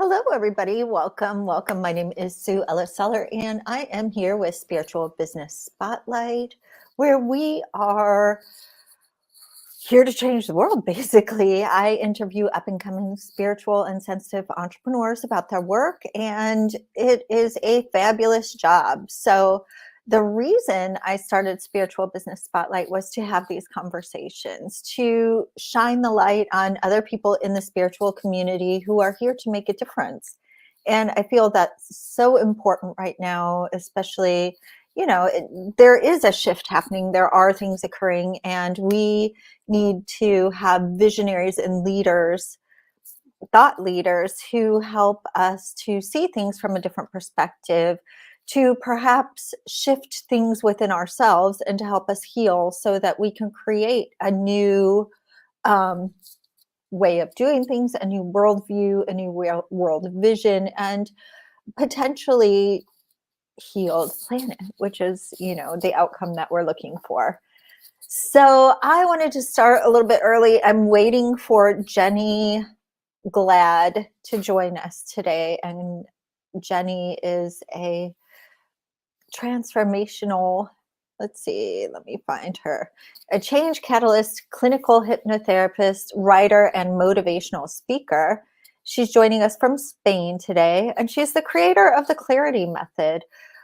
Hello, everybody. Welcome. Welcome. My name is Sue Ellis-Saller, and I am here with Spiritual Business Spotlight, where we are here to change the world, basically. I interview up and coming spiritual and sensitive entrepreneurs about their work, and it is a fabulous job. So, the reason I started Spiritual Business Spotlight was to have these conversations, to shine the light on other people in the spiritual community who are here to make a difference. And I feel that's so important right now, especially, there is a shift happening. There are things occurring, and we need to have visionaries and leaders, thought leaders who help us to see things from a different perspective, to perhaps shift things within ourselves and to help us heal so that we can create a new way of doing things, a new worldview, a new world vision, and potentially healed planet, which is, the outcome that we're looking for. So I wanted to start a little bit early. I'm waiting for Jenni Glad to join us today. And Jenni is a transformational, let me find her, a change catalyst, clinical hypnotherapist, writer, and motivational speaker. She's joining us from Spain today, and she's the creator of the Clarity Method,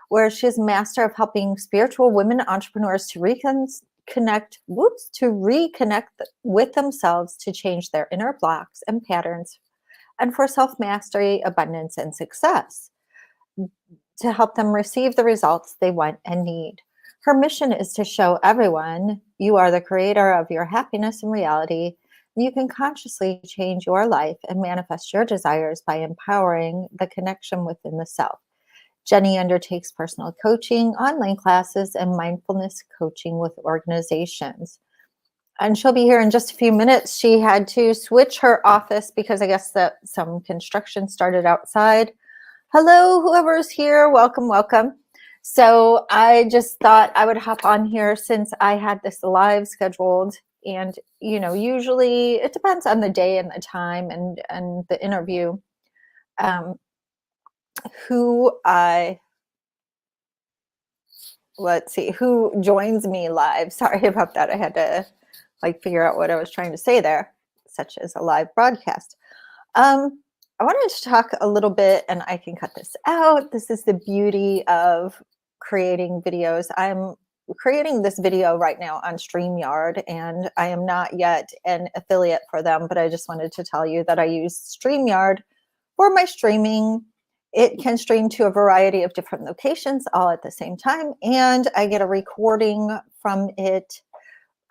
where she's master of helping spiritual women entrepreneurs to reconnect with themselves, to change their inner blocks and patterns, and for self-mastery, abundance, and success, to help them receive the results they want and need. Her mission is to show everyone you are the creator of your happiness and reality. You can consciously change your life and manifest your desires by empowering the connection within the self. Jenni undertakes personal coaching, online classes, and mindfulness coaching with organizations. And she'll be here in just a few minutes. She had to switch her office because I guess that some construction started outside. Hello, whoever's here. Welcome, welcome. So I just thought I would hop on here since I had this live scheduled. And, usually it depends on the day and the time and the interview. Who joins me live. Sorry about that. I had to figure out what I was trying to say there, such as a live broadcast. I wanted to talk a little bit, and I can cut this out. This is the beauty of creating videos. I'm creating this video right now on StreamYard, and I am not yet an affiliate for them, but I just wanted to tell you that I use StreamYard for my streaming. It can stream to a variety of different locations all at the same time, and I get a recording from it,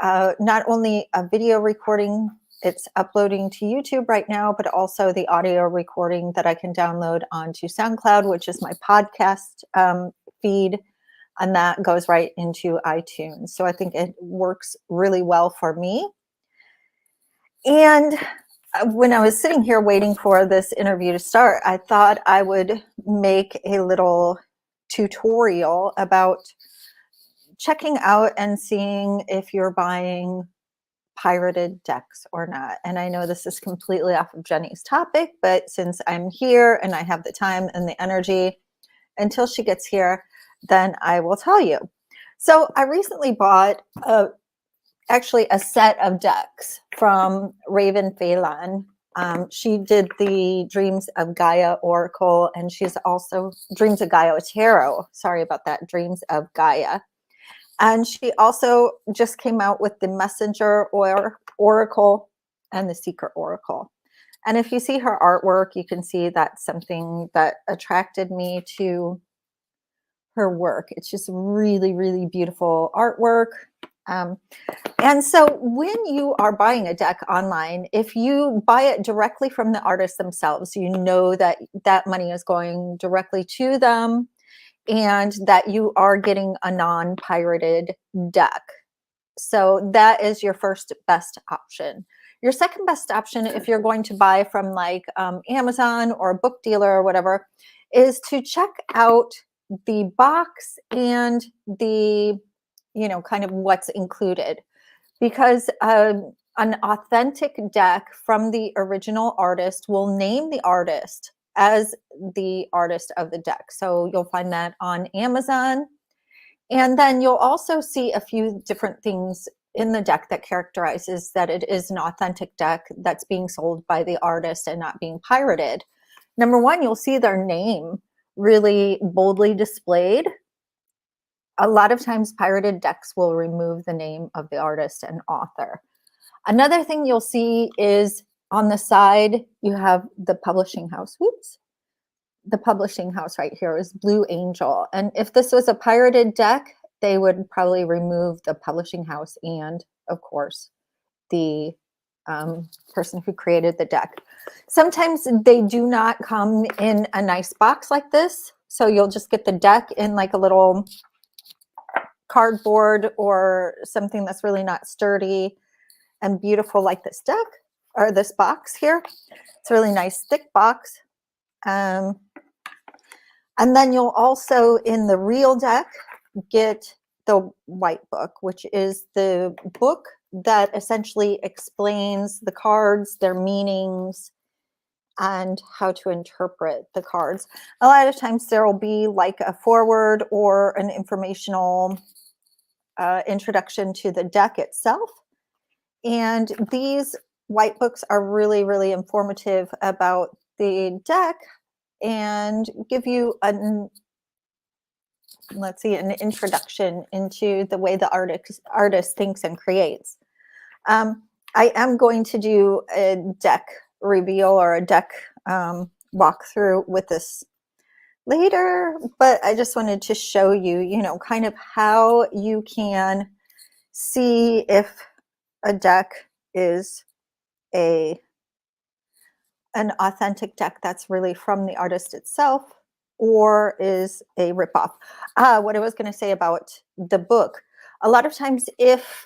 not only a video recording, it's uploading to YouTube right now, but also the audio recording that I can download onto SoundCloud, which is my podcast feed, and that goes right into iTunes. So I think it works really well for me. And when I was sitting here waiting for this interview to start, I thought I would make a little tutorial about checking out and seeing if you're buying pirated decks or not. And I know this is completely off of Jenni's topic, but since I'm here and I have the time and the energy until she gets here, then I will tell you. So I recently bought actually a set of decks from Raven Phelan. She did the Dreams of Gaia Oracle, and she's also Dreams of Gaia Tarot. Sorry about that, Dreams of Gaia. And she also just came out with the Messenger Oracle and the Secret Oracle. And if you see her artwork, you can see that's something that attracted me to her work. It's just really, really beautiful artwork. And so when you are buying a deck online, if you buy it directly from the artist themselves, you know that that money is going directly to them and that you are getting a non-pirated deck. So that is your first best option. Your second best option, if you're going to buy from Amazon or a book dealer or whatever, is to check out the box and the, kind of what's included. Because an authentic deck from the original artist will name the artist, as the artist of the deck. So you'll find that on Amazon. And then you'll also see a few different things in the deck that characterizes that it is an authentic deck that's being sold by the artist and not being pirated. Number one, you'll see their name really boldly displayed. A lot of times pirated decks will remove the name of the artist and author. Another thing you'll see is on the side, you have the publishing house. Whoops. The publishing house right here is Blue Angel. And if this was a pirated deck, they would probably remove the publishing house and, of course, the person who created the deck. Sometimes they do not come in a nice box like this. So you'll just get the deck in like a little cardboard or something that's really not sturdy and beautiful like this deck or this box here. It's a really nice thick box. And then you'll also in the real deck get the white book, which is the book that essentially explains the cards, their meanings, and how to interpret the cards. A lot of times there will be like a foreword or an informational introduction to the deck itself. And these white books are really, really informative about the deck and give you an introduction into the way the artist thinks and creates. I am going to do a deck reveal or a deck walkthrough with this later, but I just wanted to show you, kind of how you can see if a deck is an authentic deck that's really from the artist itself or is a ripoff. What I was going to say about the book, a lot of times if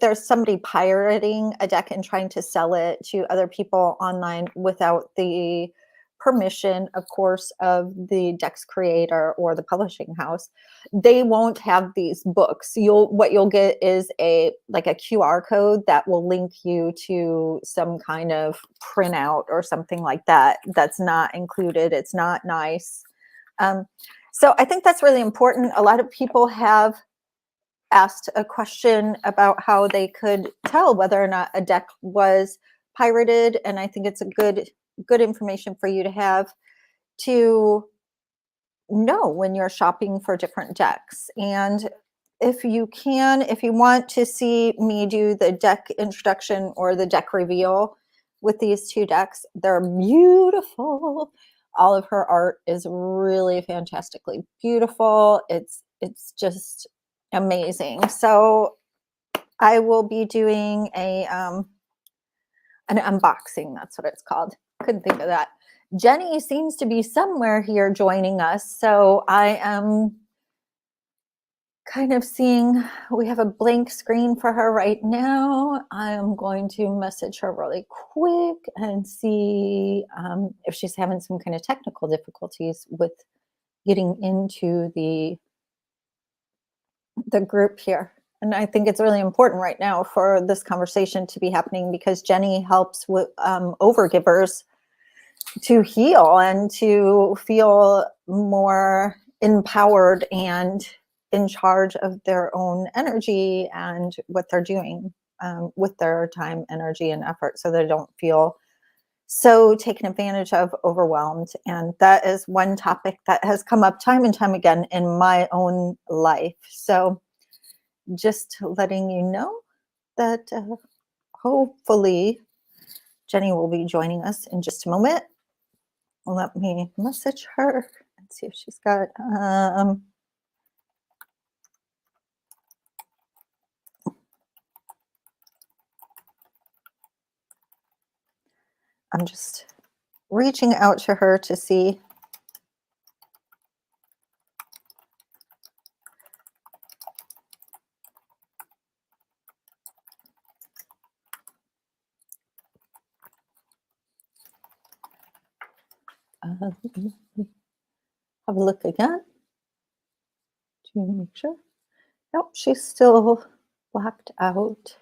there's somebody pirating a deck and trying to sell it to other people online without the permission, of course, of the deck's creator or the publishing house, they won't have these books. What you'll get is a QR code that will link you to some kind of printout or something like that. That's not included. It's not nice. So I think that's really important. A lot of people have asked a question about how they could tell whether or not a deck was pirated, and I think it's a good information for you to have to know when you're shopping for different decks. And if you want to see me do the deck introduction or the deck reveal with these two decks, they're beautiful. All of her art is really fantastically beautiful. It's just amazing. So I will be doing an unboxing. That's what it's called. Couldn't think of that. Jenny seems to be somewhere here joining us. So I am kind of seeing, we have a blank screen for her right now. I'm going to message her really quick and see if she's having some kind of technical difficulties with getting into the group here. And I think it's really important right now for this conversation to be happening because Jenny helps with overgivers to heal and to feel more empowered and in charge of their own energy and what they're doing with their time, energy, and effort, so they don't feel so taken advantage of, overwhelmed. And that is one topic that has come up time and time again in my own life. So just letting you know that hopefully Jenny will be joining us in just a moment. Let me message her and see if she's got I'm just reaching out to her to see. Have a look again to make sure. Nope, she's still blacked out.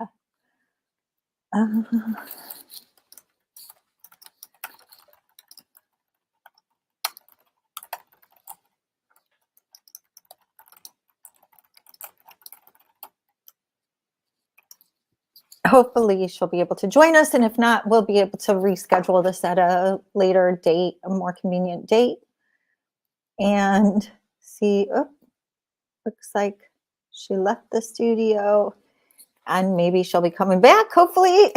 Okay. hopefully she'll be able to join us. And if not, we'll be able to reschedule this at a later date, a more convenient date. And see, oh, looks like she left the studio, and maybe she'll be coming back, hopefully.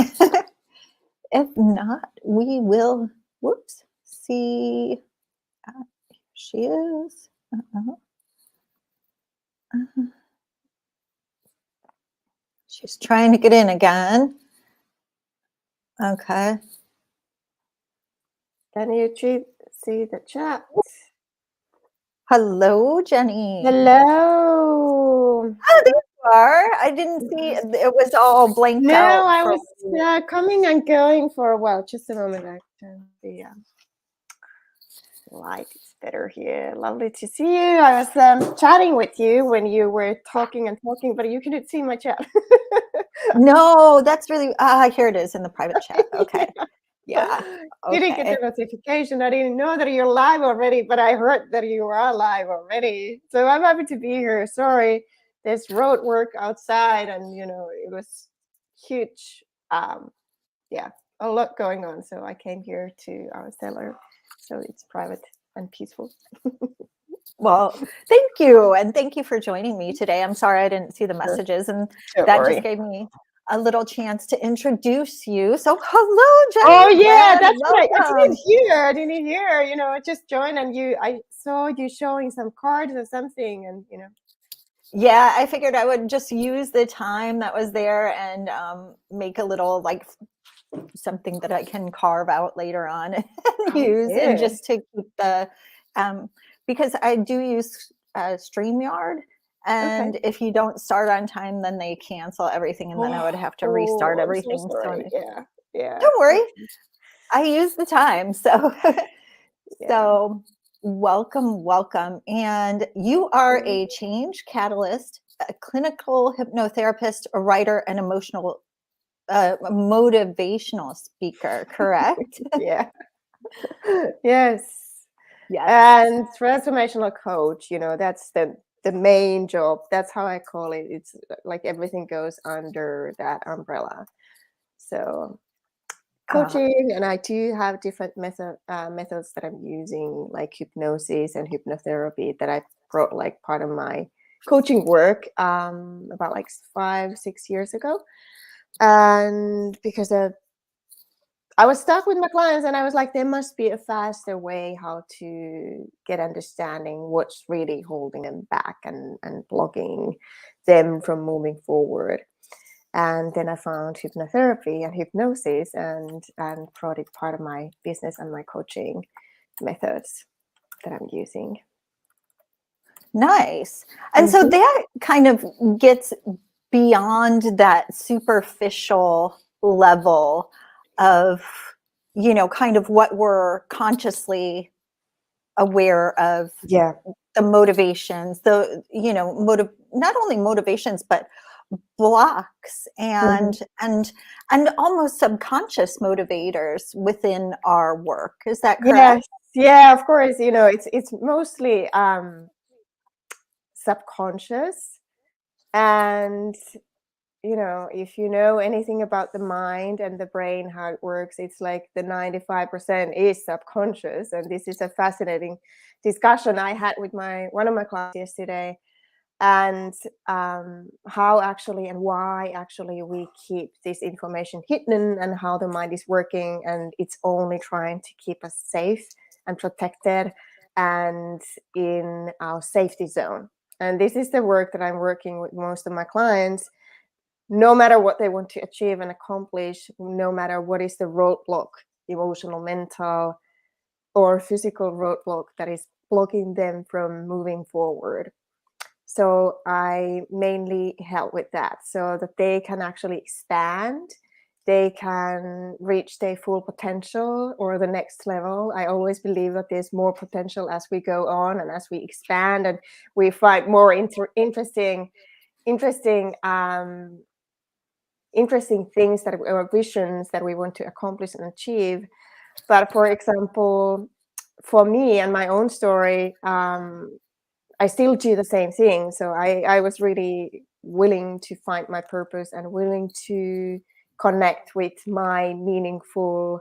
If not, we will, whoops, see. Here she is. She's trying to get in again. Okay. Can you see the chat? Hello, Jenny. Hello. Oh, there you are. I didn't see it was all blanked out. No, I was coming and going for a while. Just a moment. I turn the light is better here. Lovely to see you. I was chatting with you when you were talking and talking, but you couldn't see my chat. No, that's really here it is in the private chat. Okay. Yeah. Okay. Didn't get the notification. I didn't know that you're live already, but I heard that you are live already. So I'm happy to be here. Sorry, there's road work outside, and it was huge. Yeah, a lot going on. So I came here to our cellar, so it's private and peaceful. Well, thank you. And thank you for joining me today. I'm sorry I didn't see the messages, and that just gave me a little chance to introduce you. So hello, Jenni. Oh yeah, that's right. I didn't hear. I just joined, and I saw you showing some cards or something, and Yeah, I figured I would just use the time that was there and make a little something that I can carve out later on and use, and just to keep the because I do use StreamYard, and if you don't start on time, then they cancel everything, and then I would have to restart everything. I'm so sorry. Yeah. Don't worry, I use the time. So, so welcome. And you are a change catalyst, a clinical hypnotherapist, a writer, and motivational speaker, correct? Yes. And transformational coach, that's the main job. That's how I call it. It's like everything goes under that umbrella. So coaching, and I do have different methods that I'm using, like hypnosis and hypnotherapy, that I brought like part of my coaching work about 5-6 years ago. And because I was stuck with my clients, and I was like, there must be a faster way how to get understanding what's really holding them back and blocking them from moving forward. And then I found hypnotherapy and hypnosis, and brought it part of my business and my coaching methods that I'm using. Nice. And so that kind of gets beyond that superficial level of, kind of what we're consciously aware of. Yeah. The motivations, not only motivations, but blocks and almost subconscious motivators within our work. Is that correct? Yes. Yeah, of course. It's mostly subconscious, and if you know anything about the mind and the brain, how it works, it's like the 95% is subconscious. And this is a fascinating discussion I had with one of my clients yesterday, and how actually and why actually we keep this information hidden, and how the mind is working, and it's only trying to keep us safe and protected and in our safety zone. And this is the work that I'm working with most of my clients. No matter what they want to achieve and accomplish, no matter what is the roadblock, emotional, mental, or physical roadblock that is blocking them from moving forward. So I mainly help with that, so that they can actually expand, they can reach their full potential or the next level. I always believe that there's more potential as we go on, and as we expand, and we find more interesting things or visions that we want to accomplish and achieve. But for example, for me and my own story, I still do the same thing. So I was really willing to find my purpose and willing to connect with my meaningful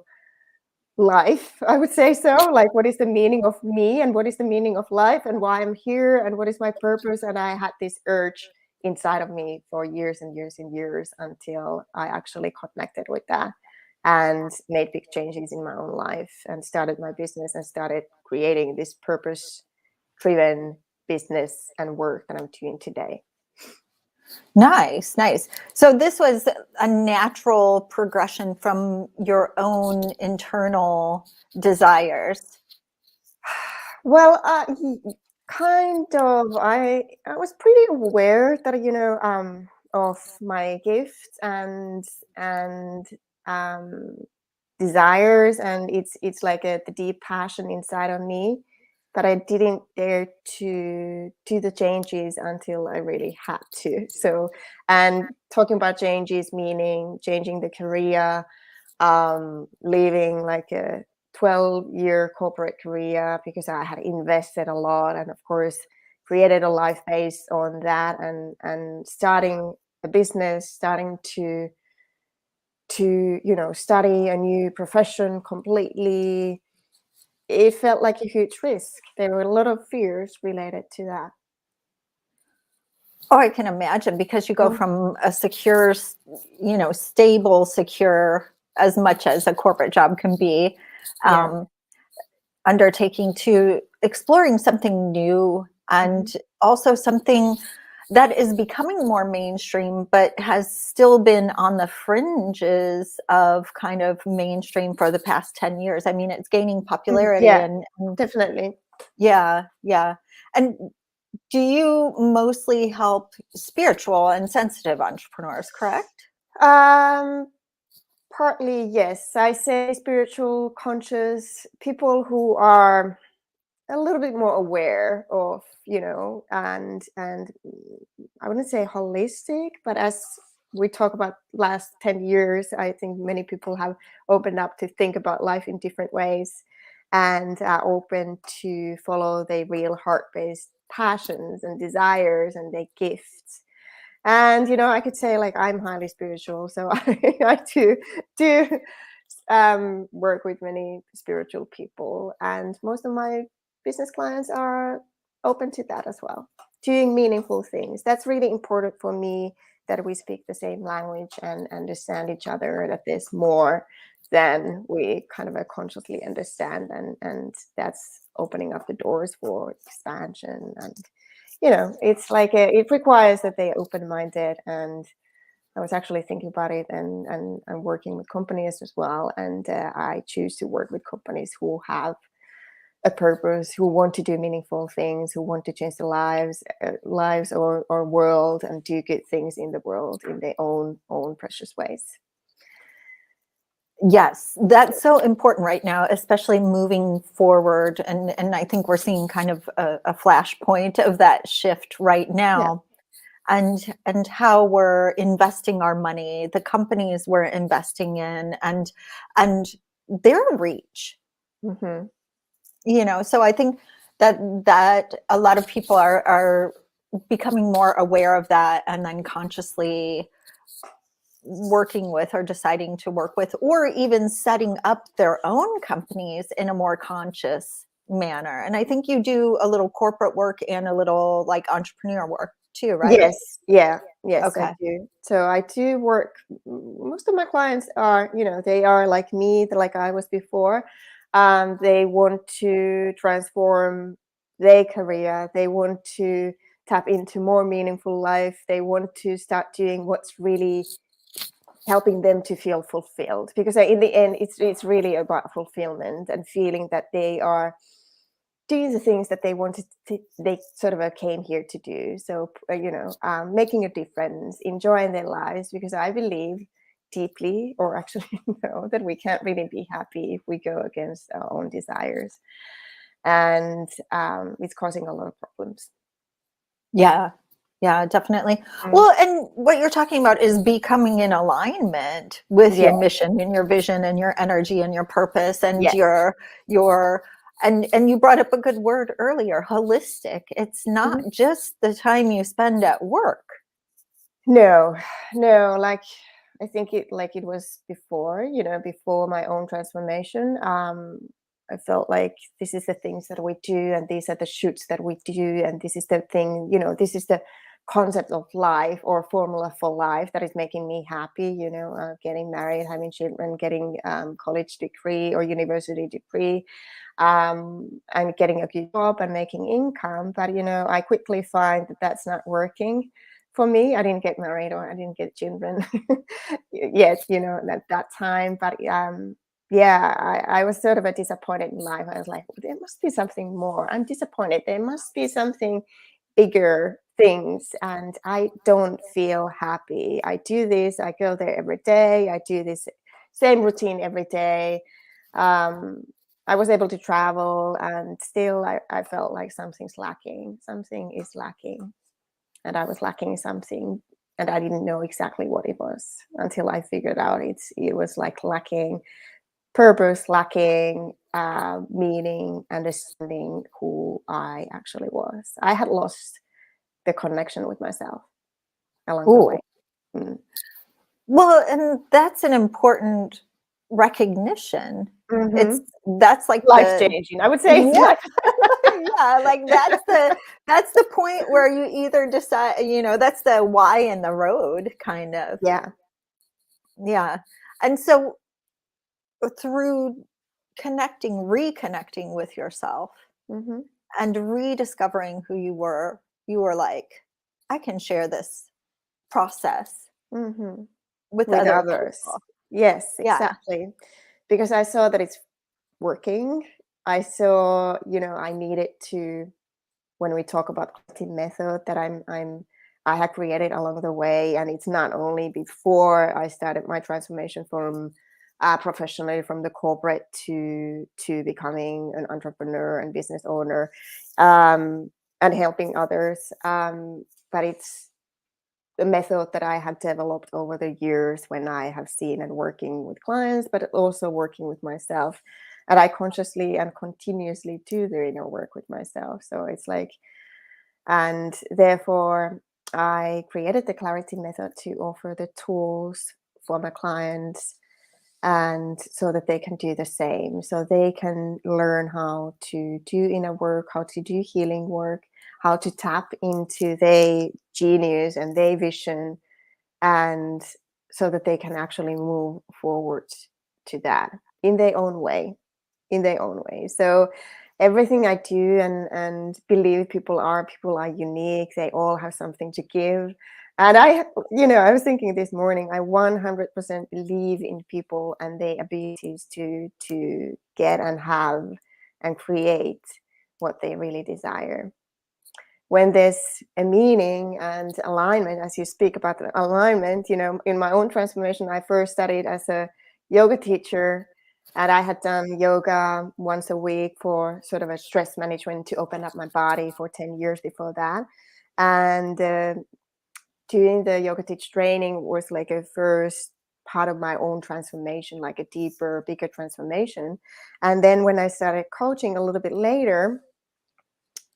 life, I would say. So like, what is the meaning of me, and what is the meaning of life, and why I'm here, and what is my purpose? And I had this urge inside of me for years and years and years, until I actually connected with that and made big changes in my own life, and started my business, and started creating this purpose driven business and work that I'm doing today. Nice, nice. So this was a natural progression from your own internal desires. Well, kind of. I was pretty aware that, of my gifts and um, desires, and it's like the deep passion inside of me. But I didn't dare to do the changes until I really had to. So, and talking about changes, meaning changing the career, leaving like a 12-year corporate career because I had invested a lot, and of course created a life based on that, and starting a business, starting to study a new profession completely. It felt like a huge risk. There were a lot of fears related to that. Oh, I can imagine, because you go Mm. from a secure, stable, secure, as much as a corporate job can be, Yeah. um, undertaking to exploring something new, Mhm. and also something that is becoming more mainstream, but has still been on the fringes of kind of mainstream for the past 10 years. I mean, it's gaining popularity, Yeah, and definitely. yeah, yeah. And do you mostly help spiritual and sensitive entrepreneurs, correct? Um, Partly, yes. I say spiritual, conscious people who are a little bit more aware of, I wouldn't say holistic, but as we talk about last 10 years, I think many people have opened up to think about life in different ways, and are open to follow their real heart-based passions and desires and their gifts. And I could say like I'm highly spiritual, so I do work with many spiritual people, and most of my business clients are open to that as well. Doing meaningful things, that's really important for me, that we speak the same language and understand each other, that there's more than we kind of consciously understand, and that's opening up the doors for expansion. And it's like it requires that they open-minded. And I was actually thinking about it, and working with companies as well. And I choose to work with companies who have a purpose, who want to do meaningful things, who want to change the lives or world, and do good things in the world in their own precious ways. Yes, that's so important right now, especially moving forward. And I think we're seeing kind of a flashpoint of that shift right Yeah. now. And how we're investing our money, the companies we're investing in, and their reach. Hmm. So I think that a lot of people are becoming more aware of that, and then consciously working with, or deciding to work with, or even setting up their own companies in a more conscious manner. And I think you do a little corporate work and a little like entrepreneur work too, right? Yes, yeah, yes, I Okay. do. So I do work. Most of my clients are, they are like me, like I was before. They want to transform their career. They want to tap into more meaningful life. They want to start doing what's really helping them to feel fulfilled. Because in the end, it's really about fulfillment and feeling that they are doing the things that they wanted to, they sort of came here to do. So making a difference, enjoying their lives, because I believe deeply, or actually know, that we can't really be happy if we go against our own desires, and it's causing a lot of problems. Yeah. Yeah, definitely. Mm. Well, and what you're talking about is becoming in alignment with Yeah. your mission and your vision and your energy and your purpose, and Yes. your and you brought up a good word earlier, holistic. It's not Mhm. just the time you spend at work. No, no, like I think it was before, before my own transformation. I felt like this is the things that we do, and these are the shoots that we do, and this is the thing, this is the concept of life or formula for life that is making me happy. Getting married, having children, getting college degree or university degree, and getting a good job and making income. But I quickly find that that's not working for me. I didn't get married or I didn't get children yet, at that time. But yeah, I was sort of a disappointed in life. I was like, there must be something more. I'm disappointed. There must be something bigger things, and I don't feel happy. I do this, I go there every day, I do this same routine every day. I was able to travel, and still I felt like something's lacking. Something is lacking. And I was lacking something, and I didn't know exactly what it was until I figured out it was like lacking purpose, lacking meaning, understanding who I actually was. I had lost the connection with myself along the way. Ooh. Mm. Well, and that's an important recognition. Mm-hmm. That's like Life the changing. I would say it's yeah, life. yeah, like that's the point where you either decide, that's the why in the road kind of. Yeah. Yeah. And so through reconnecting with yourself Mm-hmm. and rediscovering who you were like, I can share this process Mm-hmm. with With other others. people. Yes, Yeah. exactly. Because I saw that it's working. I saw, I needed to, when we talk about creative method that I had created along the way. And it's not only before I started my transformation from professionally from the corporate to becoming an entrepreneur and business owner, and helping others. But it's the method that I have developed over the years when I have seen and working with clients, but also working with myself. And I consciously and continuously do the inner work with myself. So it's like, and therefore, I created the clarity method to offer the tools for my clients, and so that they can do the same. So they can learn how to do inner work, how to do healing work, how to tap into their genius and their vision, and so that they can actually move forward to that in their own way, so everything I do and believe people are unique. They all have something to give. And I was thinking this morning, I 100% believe in people and their abilities to get and have and create what they really desire. When there's a meaning and alignment, as you speak about the alignment, in my own transformation, I first studied as a yoga teacher, and I had done yoga once a week for sort of a stress management to open up my body for 10 years before that. And doing the yoga teach training was like a first part of my own transformation, like a deeper, bigger transformation. And then when I started coaching a little bit later,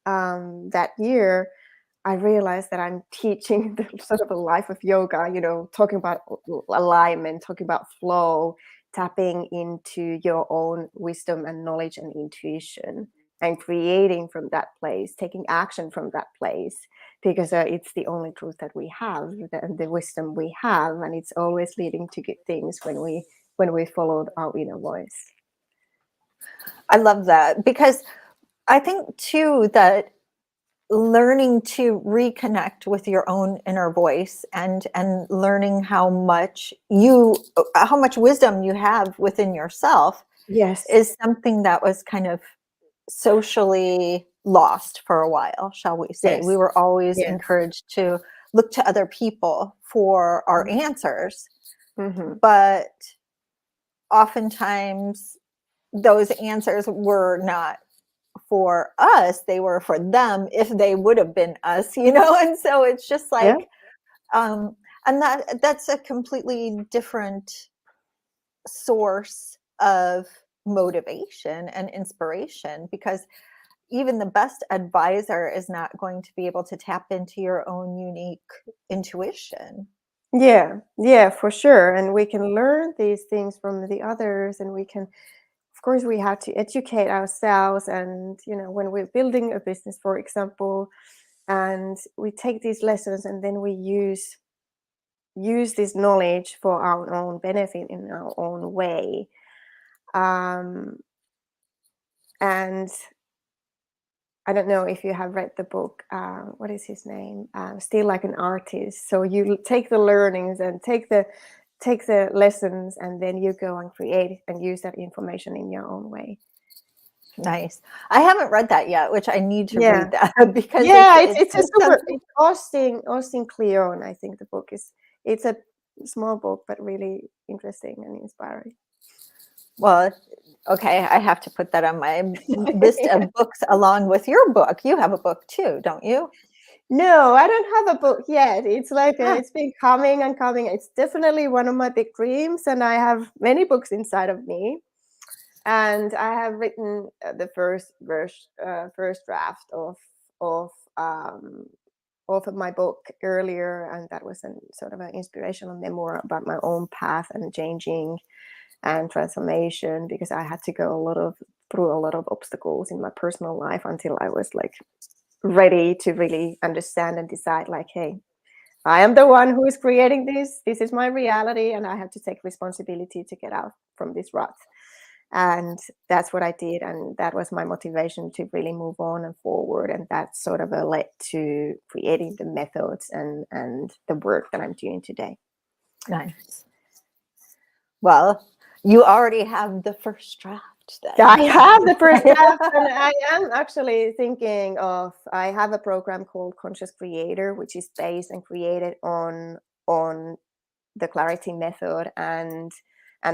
that year, I realized that I'm teaching the sort of a life of yoga, talking about alignment, talking about flow, tapping into your own wisdom and knowledge and intuition, and creating from that place, taking action from that place, because it's the only truth that we have, the wisdom we have, and it's always leading to good things when we follow our inner voice. I love that because I think too that learning to reconnect with your own inner voice and learning how much wisdom you have within yourself Yes. is something that was kind of socially lost for a while, shall we say. We Yes. were always Yes. encouraged to look to other people for our answers, Mm-hmm. but oftentimes those answers were not for us, they were for them if they would have been us, and so it's just Yeah. like and that's a completely different source of motivation and inspiration, because even the best advisor is not going to be able to tap into your own unique intuition. Yeah, for sure. And we can learn these things from the others, and we can, of course, we have to educate ourselves. And, when we're building a business, for example, and we take these lessons and then we use this knowledge for our own benefit in our own way. Um, and I don't know if you have read the book. What is his name? Still Like an Artist. So you take the learnings and take the lessons, and then you go and create and use that information in your own way. Nice. I haven't read that yet, which I need to Yeah, read that because yeah. it It's a makes super. sense. It's Austin Kleon. I think the book is. It's a small book, but really interesting and inspiring. Well, okay, I have to put that on my list of books along with your book. You have a book too, don't you? No, I don't have a book yet. It's like Ah, it's been coming and coming. It's definitely one of my big dreams, and I have many books inside of me. And I have written the first draft of um, of my book earlier, and that was sort of an inspirational memoir about my own path and changing and transformation, because I had to go through a lot of obstacles in my personal life until I was like ready to really understand and decide, like, hey, I am the one who is creating this. This is my reality, and I have to take responsibility to get out from this rut. And that's what I did, and that was my motivation to really move on and forward. And that sort of led to creating the methods and the work that I'm doing today. nice. Well, you already have the first draft I then. have the first draft, and I am actually thinking of. I have a program called Conscious Creator, which is based and created on the clarity method and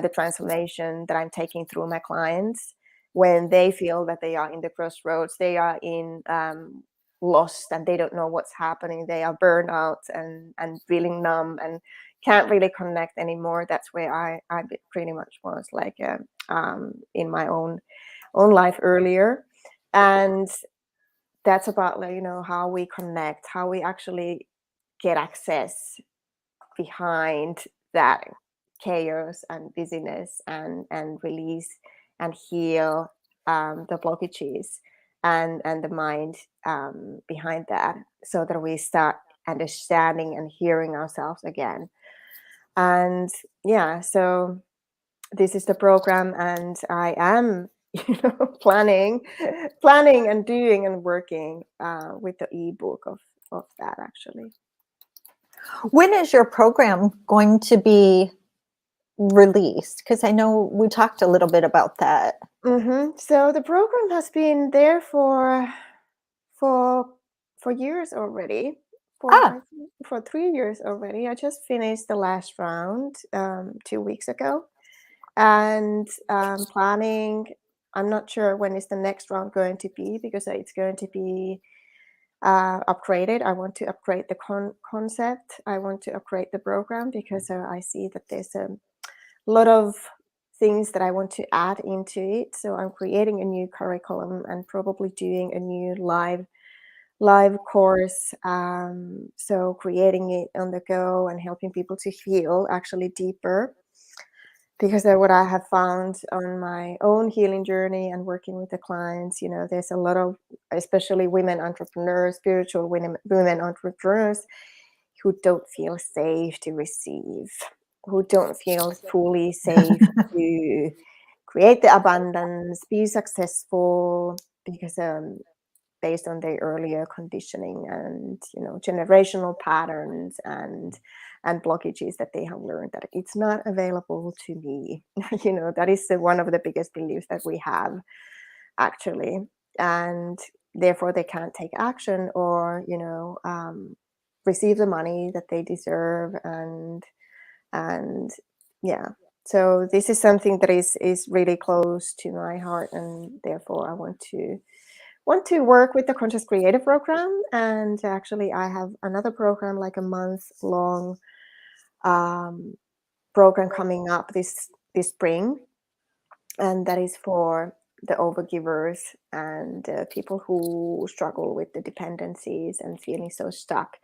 the transformation that I'm taking through my clients when they feel that they are in the crossroads, they are in lost, and they don't know what's happening. They are burned out and feeling numb and can't really connect anymore. That's where I pretty much was like in my own life earlier. And that's about, like, how we connect, how we actually get access behind that chaos and busyness, and release and heal the blockages and the mind behind that, so that we start understanding and hearing ourselves again. And yeah, so this is the program, and I am planning and doing and working with the ebook of that, actually. When is your program going to be released? Because I know we talked a little bit about that. So the program has been there for for years already. Ah, For 3 years already. I just finished the last round 2 weeks ago, and planning. I'm not sure when is the next round going to be, because it's going to be upgraded. I want to upgrade the concept. I want to upgrade the program, because I see that there's a lot of things that I want to add into it. So I'm creating a new curriculum and probably doing a new live course. So creating it on the go and helping people to heal actually deeper, because what I have found on my own healing journey and working with the clients, there's a lot of, especially women entrepreneurs, spiritual women entrepreneurs, who don't feel safe to receive, who don't feel fully safe to create the abundance, be successful, because based on their earlier conditioning and generational patterns and blockages that they have learned, that it's not available to me. That is one of the biggest beliefs that we have, actually. And therefore they can't take action, or receive the money that they deserve. And yeah, so this is something that is really close to my heart, and therefore I want to work with the Conscious Creator program. And actually I have another program, like a month long um, program coming up this spring, and that is for the overgivers and people who struggle with the dependencies and feeling so stuck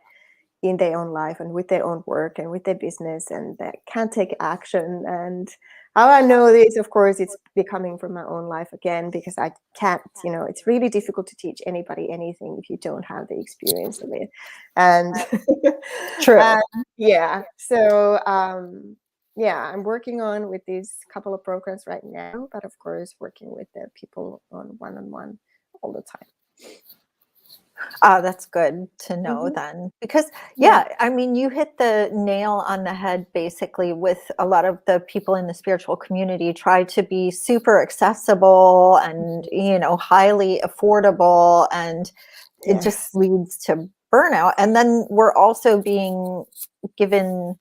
in their own life and with their own work and with their business, and that can't take action. And how I know this, of course, it's becoming from my own life again, because I can't, it's really difficult to teach anybody anything if you don't have the experience of it. And True. yeah, so yeah, I'm working on with these couple of programs right now, but of course working with the people on one-on-one all the time. That's good to know Mhm. then. Because, Yeah. yeah, I mean, you hit the nail on the head basically with a lot of the people in the spiritual community try to be super accessible and, highly affordable. And it just Yes. leads to burnout. And then we're also being given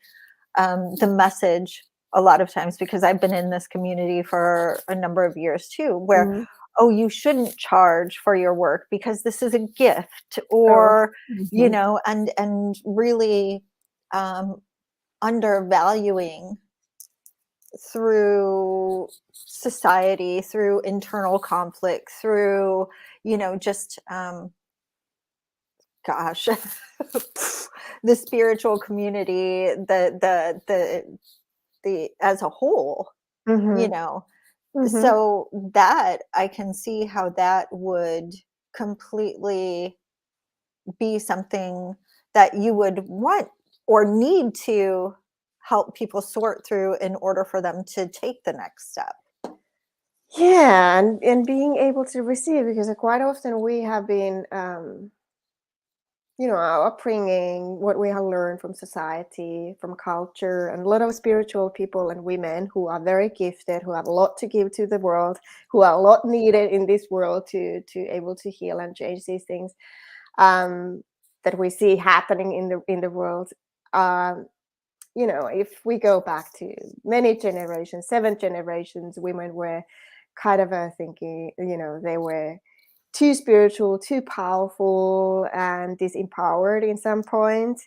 the message a lot of times, because I've been in this community for a number of years too, where, Mm. oh, you shouldn't charge for your work because this is a gift, Oh. or, Mhm. and really um, undervaluing through society, through internal conflict, through, just gosh, the spiritual community, the as a whole, you Mhm. know. Mhm. So that I can see how that would completely be something that you would want or need to help people sort through in order for them to take the next step. Yeah, and being able to receive, because quite often we have been, our upbringing, what we have learned from society, from culture, and a lot of spiritual people and women who are very gifted, who have a lot to give to the world, who are a lot needed in this world to able to heal and change these things, um, that we see happening in the world. Um, if we go back to many generations, 7 generations, women were kind of thinking, they were too spiritual, too powerful, and disempowered in some point.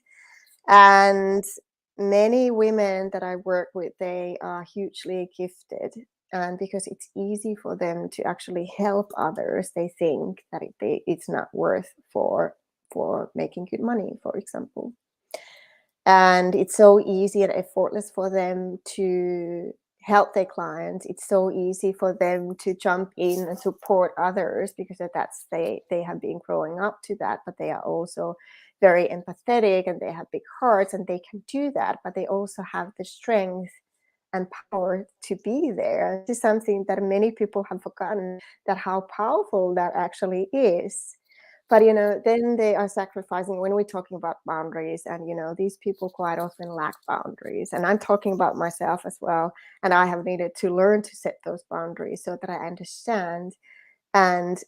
And many women that I work with, they are hugely gifted. And because it's easy for them to actually help others, they think that it's not worth for making good money, for example. And it's so easy and effortless for them to help their clients. It's so easy for them to jump in and support others, because they have been growing up to that. But they are also very empathetic, and they have big hearts, and they can do that, but they also have the strength and power to be there. This is something that many people have forgotten, that how powerful that actually is. But then they are sacrificing when we're talking about boundaries, and these people quite often lack boundaries. And I'm talking about myself as well. And I have needed to learn to set those boundaries so that I understand, and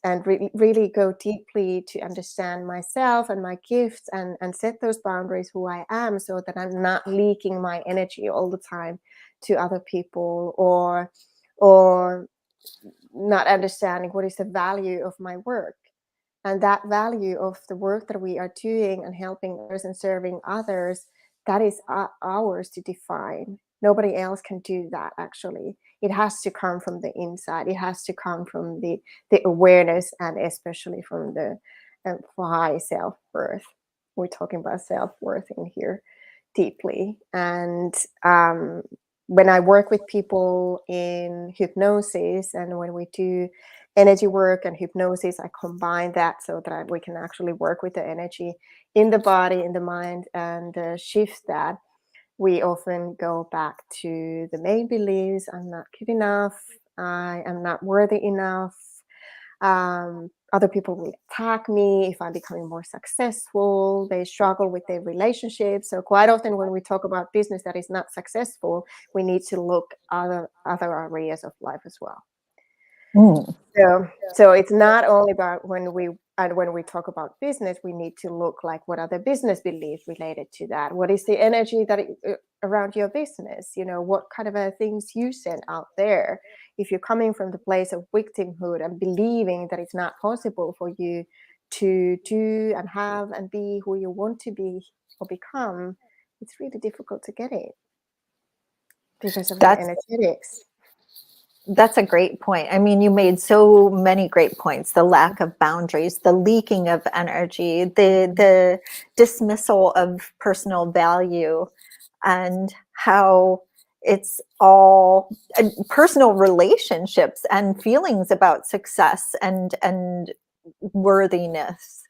really go deeply to understand myself and my gifts, and set those boundaries who I am, so that I'm not leaking my energy all the time to other people, or not understanding what is the value of my work. And that value of the work that we are doing and helping others and serving others, that is ours to define. Nobody else can do that. Actually, it has to come from the inside. It has to come from the awareness, and especially from the high self-worth. We're talking about self-worth in here deeply. And when I work with people in hypnosis, and when we do energy work and hypnosis, I combine that so that we can actually work with the energy in the body, in the mind, and shift that. We often go back to the main beliefs: I'm not good enough, I am not worthy enough. Other people will attack me if I'm becoming more successful. They struggle with their relationships. So quite often when we talk about business that is not successful, we need to look other areas of life as well. Mm. So it's not only about when we talk about business, we need to look like what are the business beliefs related to that. What is the energy around your business? What kind of things you send out there. If you're coming from the place of victimhood and believing that it's not possible for you to do and have and be who you want to be or become, it's really difficult to get it because of the That's energetics. That's a great point. I mean, you made so many great points. The lack of boundaries, the leaking of energy, the dismissal of personal value, and how it's all personal relationships and feelings about success and worthiness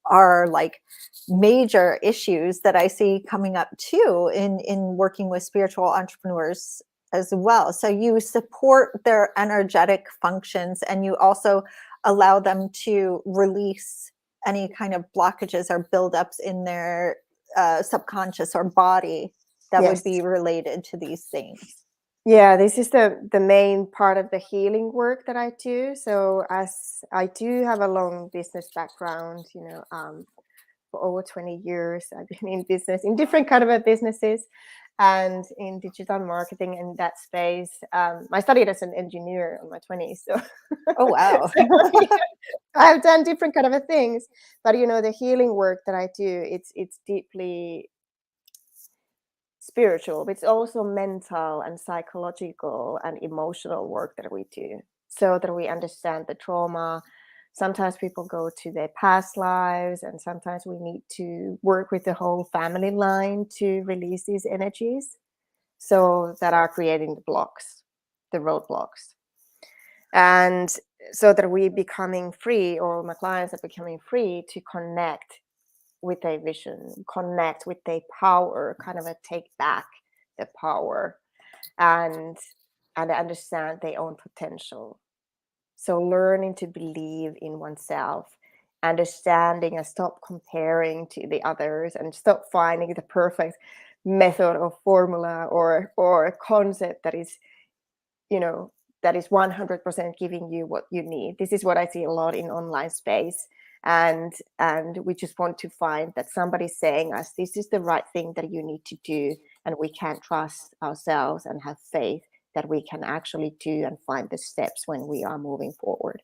are like major issues that I see coming up too in working with spiritual entrepreneurs as well. So you support their energetic functions and you also allow them to release any kind of blockages or buildups in their subconscious or body that would be Yes. related to these things. Yeah, this is the main part of the healing work that I do. So as I do have a long business background, for over 20 years, I've been in business in different kind of businesses and in digital marketing in that space. I studied as an engineer in my 20s, so, Oh wow. so yeah, I've done different kind of things. But the healing work that I do, it's deeply spiritual, but it's also mental and psychological and emotional work that we do so that we understand the trauma. Sometimes people go to their past lives, and sometimes we need to work with the whole family line to release these energies so that are creating the blocks, the roadblocks. And so that we becoming free, or my clients are becoming free to connect with their vision, connect with their power, kind of a take back the power and understand their own potential. So learning to believe in oneself, understanding and stop comparing to the others and stop finding the perfect method or formula or concept that is, you know, that is 100% giving you what you need. This is what I see a lot in online space. And we just want to find that somebody's saying us, this is the right thing that you need to do, and we can trust ourselves and have faith that we can actually do and find the steps when we are moving forward.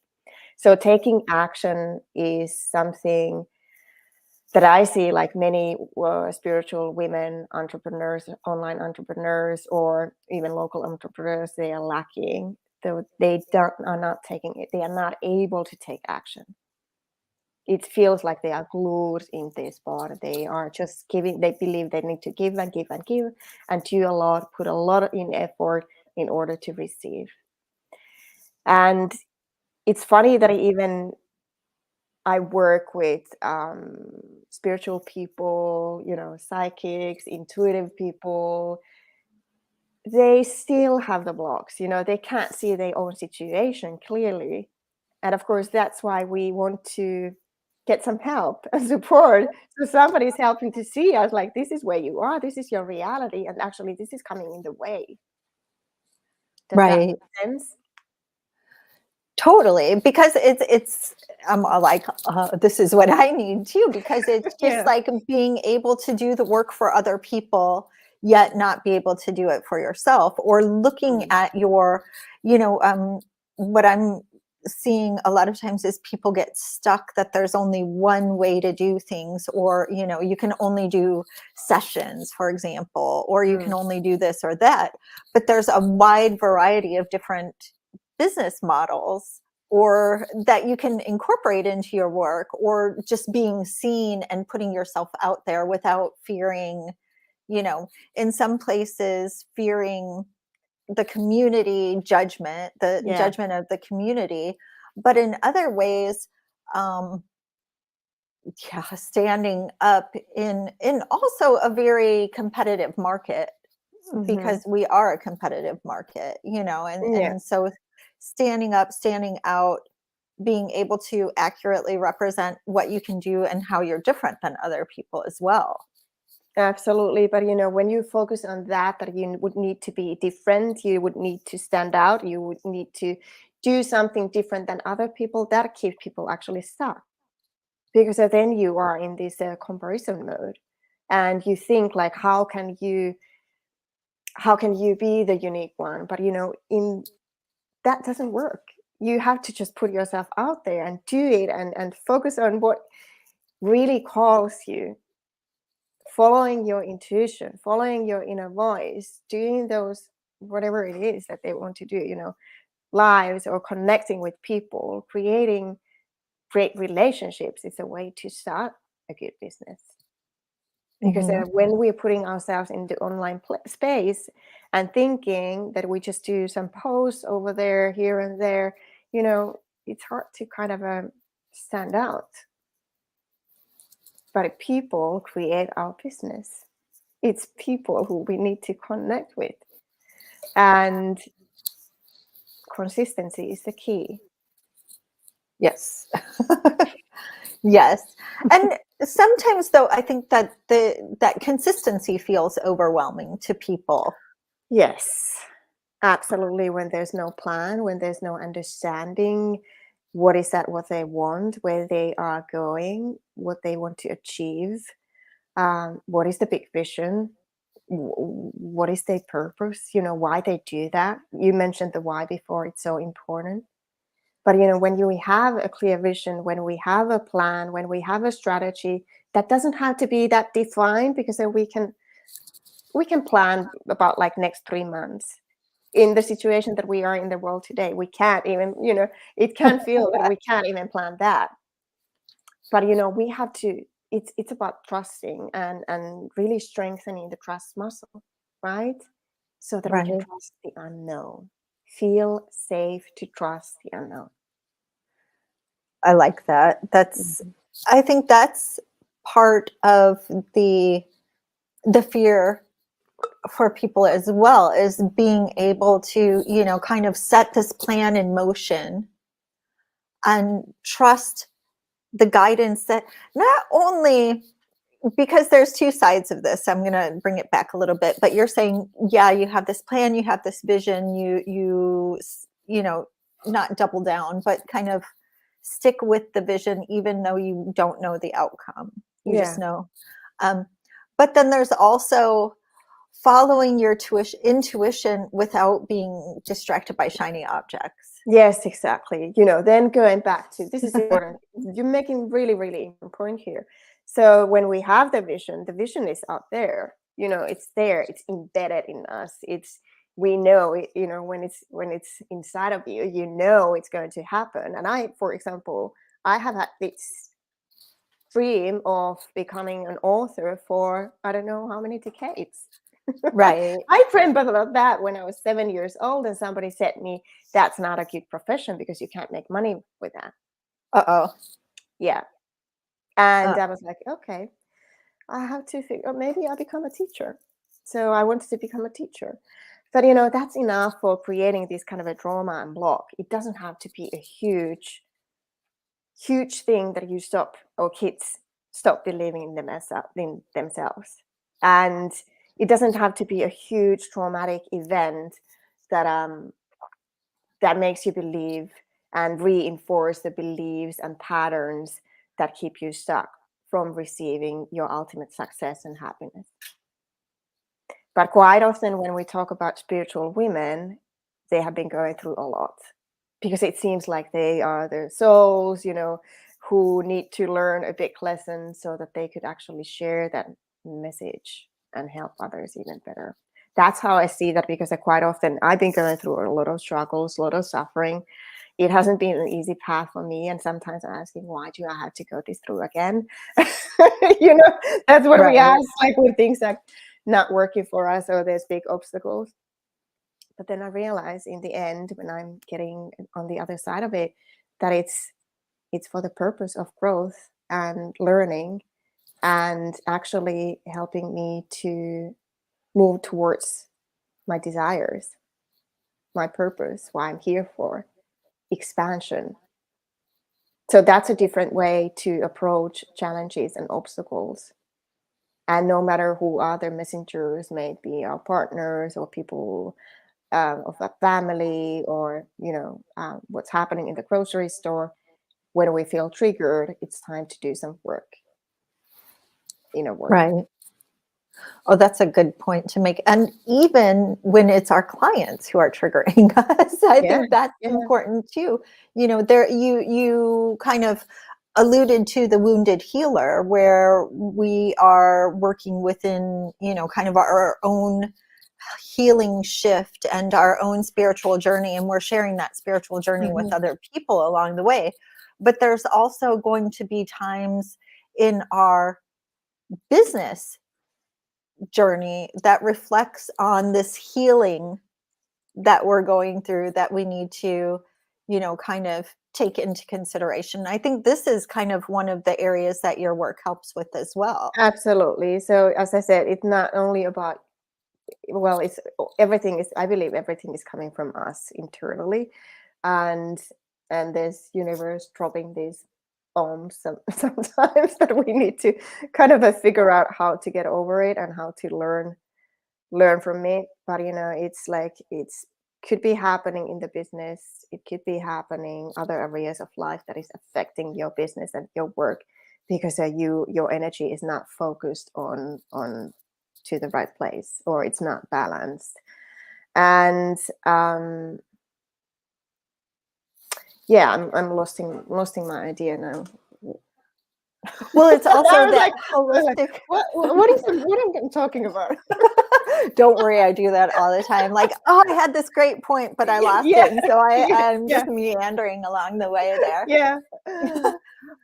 So taking action is something that I see, like many spiritual women entrepreneurs, online entrepreneurs, or even local entrepreneurs, they are lacking. Though they don't are not taking it. They are not able to take action. It feels like they are glued in this spot. They are just giving. They believe they need to give and give and give, and do a lot, put a lot in effort in order to receive. And it's funny that I work with spiritual people, psychics, intuitive people. They still have the blocks, they can't see their own situation clearly. And of course, that's why we want to get some help and support. So somebody's helping to see us like, this is where you are, this is your reality, and actually, this is coming in the way. Does that Right. make sense? Totally, because it's I'm all like, this is what I need too, because it's just Yeah. like being able to do the work for other people, yet not be able to do it for yourself, or looking Mm. at your, you know, what I'm seeing a lot of times is people get stuck that there's only one way to do things, or, you can only do sessions, for example, or you can Mm. only do this or that. But there's a wide variety of different business models or that you can incorporate into your work, or just being seen and putting yourself out there without fearing, in some places fearing the community judgment, the Yeah. judgment of the community, but in other ways, um yeah, standing up in also a very competitive market, Hmm. because we are a competitive market, and Yeah. so standing up, standing out, being able to accurately represent what you can do and how you're different than other people as well. Absolutely. But when you focus on that you would need to be different, you would need to stand out, you would need to do something different than other people, that keeps people actually stuck. Because then you are in this comparison mode, and you think like, how can you be the unique one? But in that doesn't work. You have to just put yourself out there and do it, and focus on what really calls you, following your intuition, following your inner voice, doing those whatever it is that they want to do, lives or connecting with people, creating great relationships is a way to start a good business. Because Mhm. when we're putting ourselves in the online space and thinking that we just do some posts over there, here and there, it's hard to kind of stand out. But people create our business. It's people who we need to connect with. And consistency is the key. Yes. Yes. And sometimes though, I think that that consistency feels overwhelming to people. Yes, absolutely. When there's no plan, when there's no understanding, what they want, where they are going, what they want to achieve, what is the big vision, what is their purpose, why they do that. You mentioned the why before, it's so important. But when we have a clear vision, when we have a plan, when we have a strategy, that doesn't have to be that defined, because then we can plan about like next 3 months. In the situation that we are in the world today, we can't even, it can feel that we can't even plan that. But we have to, it's about trusting and really strengthening the trust muscle, right? So that we can Right. trust the unknown, feel safe to trust the unknown. I like that. Mhm. I think that's part of the fear for people as well, is being able to, kind of set this plan in motion and trust the guidance that not only, because there's two sides of this. I'm going to bring it back a little bit, but you're saying, yeah, you have this plan, you have this vision, you know, not double down, but kind of stick with the vision, even though you don't know the outcome. You just Yeah. know. Um, but then there's also following your intuition without being distracted by shiny objects. Yes, exactly. Then going back to, this is important. You're making really, really important here. So when we have the vision is out there. It's there. It's embedded in us. We know it. When it's inside of you, it's going to happen. And for example, I have had this dream of becoming an author for I don't know how many decades. Right. I dreamt about that when I was 7 years old, and somebody said to me, "That's not a good profession because you can't make money with that." Uh-oh. Yeah, and Uh, I was like, "Okay, I have to figure. Maybe I'll become a teacher." So I wanted to become a teacher, but that's enough for creating this kind of a trauma and block. It doesn't have to be a huge, huge thing that you stop or kids stop believing in themselves, and it doesn't have to be a huge traumatic event that makes you believe and reinforce the beliefs and patterns that keep you stuck from receiving your ultimate success and happiness. But quite often, when we talk about spiritual women, they have been going through a lot, because it seems like they are the souls, who need to learn a big lesson so that they could actually share that message and help others even better. That's how I see that, because quite often I've been going through a lot of struggles, a lot of suffering. It hasn't been an easy path for me, and sometimes I'm asking, why do I have to go this through again? you know, that's what we right. ask, like when things are not working for us or there's big obstacles. But then I realize in the end, when I'm getting on the other side of it, that it's for the purpose of growth and learning, and actually helping me to move towards my desires, my purpose, why I'm here for, expansion. So that's a different way to approach challenges and obstacles. And no matter who other messengers may be, our partners or people of a family, or what's happening in the grocery store, when we feel triggered, it's time to do some work, inner work. Right. Oh, that's a good point to make. And even when it's our clients who are triggering us, I Yeah, think that's yeah, important too. There you kind of alluded to the wounded healer, where we are working within, kind of our own healing shift and our own spiritual journey, and we're sharing that spiritual journey with Mhm. other people along the way. But there's also going to be times in our business journey that reflects on this healing that we're going through, that we need to, kind of take into consideration. I think this is kind of one of the areas that your work helps with as well. Absolutely. So as I said, it's not only about, well, it's everything is, I believe everything is coming from us internally, and this universe dropping these bombs sometimes that we need to kind of figure out how to get over it and how to learn from it. But it's like it's could be happening in the business, it could be happening other areas of life that is affecting your business and your work, because your energy is not focused on to the right place, or it's not balanced. And yeah, I'm losing my idea now. Well, it's I also was that like, holistic. what am I talking about? Don't worry, I do that all the time. Like, oh, I had this great point, but I lost Yeah, it. And so I'm yeah, just meandering along the way there. yeah.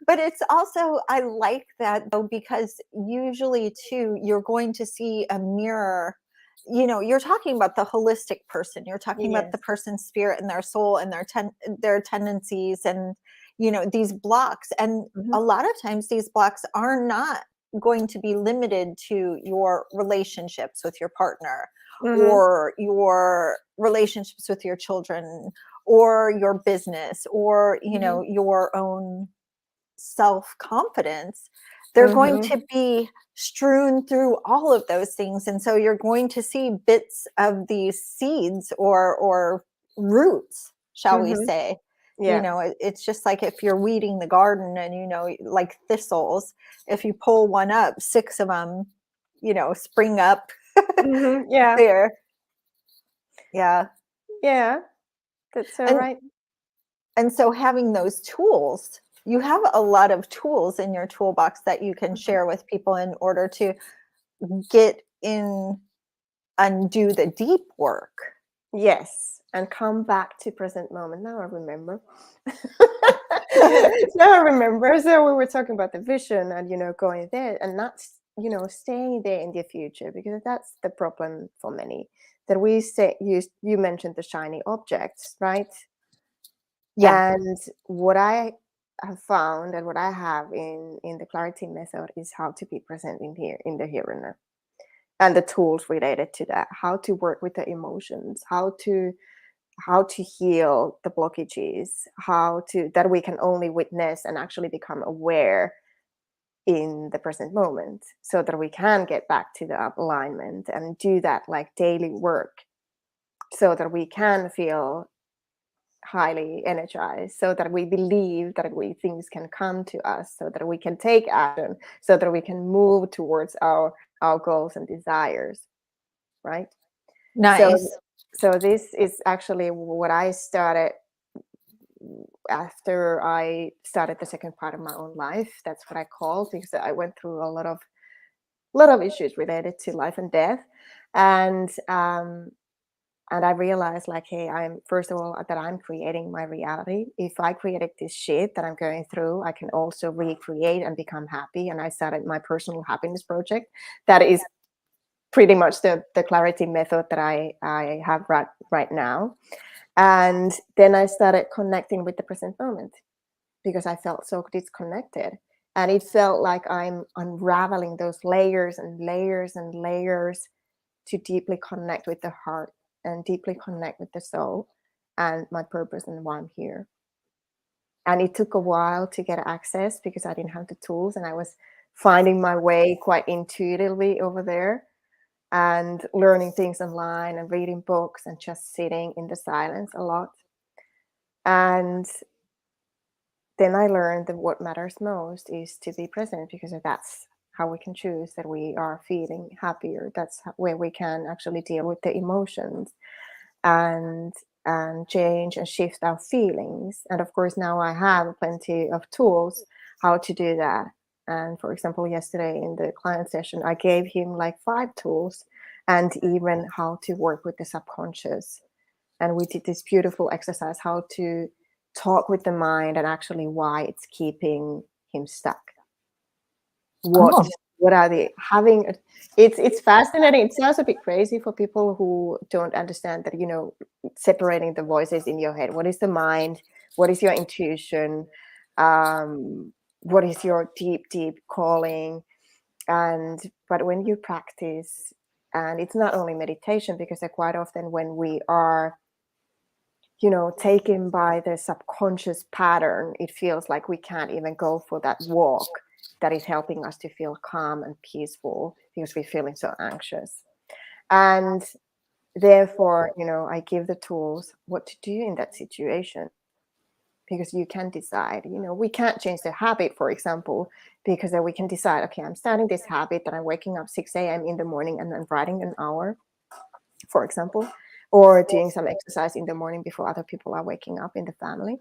But it's also, I like that though, because usually too, you're going to see a mirror. You're talking about the holistic person. You're talking about Yes. the person's spirit and their soul and their tendencies and, these blocks. And Mhm, a lot of times these blocks are not going to be limited to your relationships with your partner mhm, or your relationships with your children or your business or, mhm, your own self-confidence. They're going mhm, to be strewn through all of those things. And so you're going to see bits of these seeds or roots, shall we mhm. say. Yeah. It's just like if you're weeding the garden and, like thistles, if you pull one up, six of them, spring up Mhm, yeah, there. Yeah. yeah, that's so And right. And so having those tools, you have a lot of tools in your toolbox that you can Mhm. share with people in order to get in and do the deep work. Yes, and come back to present moment. Now I remember. Now I remember. So we were talking about the vision and going there and not staying there in the future, because that's the problem for many, that we say you mentioned the shiny objects, right? Yeah. And what I have found and what I have in the clarity method is how to be present in the here and now, and the tools related to that, how to work with the emotions, how to heal the blockages, how to that we can only witness and actually become aware in the present moment, so that we can get back to the alignment and do that like daily work, so that we can feel highly energized, so that we believe that things can come to us, so that we can take action, so that we can move towards our goals and desires, right? So Nice. this is actually what I started after I started the second part of my own life. That's what I call, because I went through a lot of issues related to life and death. And um and I realized, like, hey, I'm first of all that I'm creating my reality. If I created this shit that I'm going through, I can also recreate and become happy. And I started my personal happiness project. That is pretty much the clarity method that I have right now. And then I started connecting with the present moment, because I felt so disconnected. And it felt like I'm unraveling those layers and layers and layers to deeply connect with the heart and deeply connect with the soul and my purpose and why I'm here. And it took a while to get access, because I didn't have the tools, and I was finding my way quite intuitively over there and learning things online and reading books and just sitting in the silence a lot. And then I learned that what matters most is to be present, because that's how we can choose that we are feeling happier. That's where we can actually deal with the emotions and change and shift our feelings. And of course, now I have plenty of tools how to do that. And for example, yesterday in the client session, I gave him like 5 tools, and even how to work with the subconscious. And we did this beautiful exercise how to talk with the mind and actually why it's keeping him stuck. what Oh, what are they having it's fascinating. It sounds a bit crazy for people who don't understand that, separating the voices in your head. What is the mind? What is your intuition? What is your deep calling? And but when you practice, and it's not only meditation, because quite often when we are taken by the subconscious pattern, it feels like we can't even go for that walk that is helping us to feel calm and peaceful because we're feeling so anxious. And therefore, I give the tools what to do in that situation, because you can decide. We can't change the habit, for example, because then we can decide, okay, I'm starting this habit that I'm waking up 6 a.m. in the morning and I'm writing an hour, for example, or doing some exercise in the morning before other people are waking up in the family.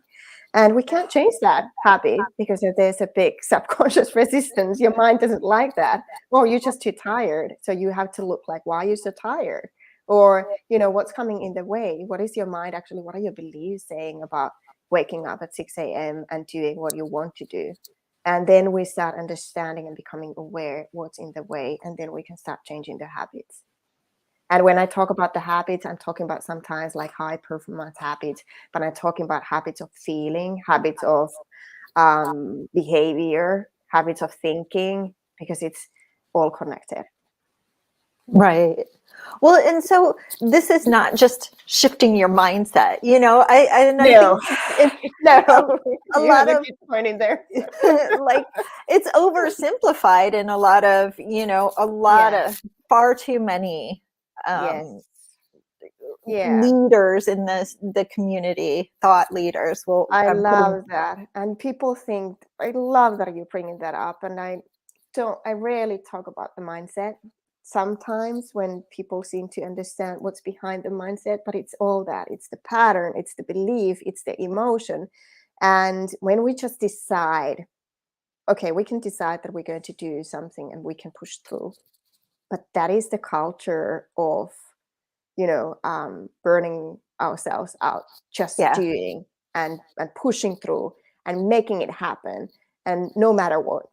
And we can't change that habit because there's a big subconscious resistance. Your mind doesn't like that. Well, you're just too tired. So you have to look like, why are you so tired? Or, what's coming in the way? What is your mind actually? What are your beliefs saying about waking up at 6 a.m. and doing what you want to do? And then we start understanding and becoming aware what's in the way. And then we can start changing the habits. And when I talk about the habits, I'm talking about sometimes like high performance habits, but I'm talking about habits of feeling, habits of behavior, habits of thinking, because it's all connected. right. Well, and so this is not just shifting your mindset, and I think No, it's a, no, a you have lot a of good point in there. like it's oversimplified in a lot of, a lot Yeah. of far too many Yes. Yeah. leaders in the community, thought leaders will I putting. love that. And people think, I love that you're bringing that up. And I rarely talk about the mindset. Sometimes when people seem to understand what's behind the mindset, but it's all that. It's the pattern, it's the belief, it's the emotion. And when we just decide, okay, we can decide that we're going to do something and we can push through. But that is the culture of, burning ourselves out, just Yeah, doing and pushing through and making it happen, and no matter what.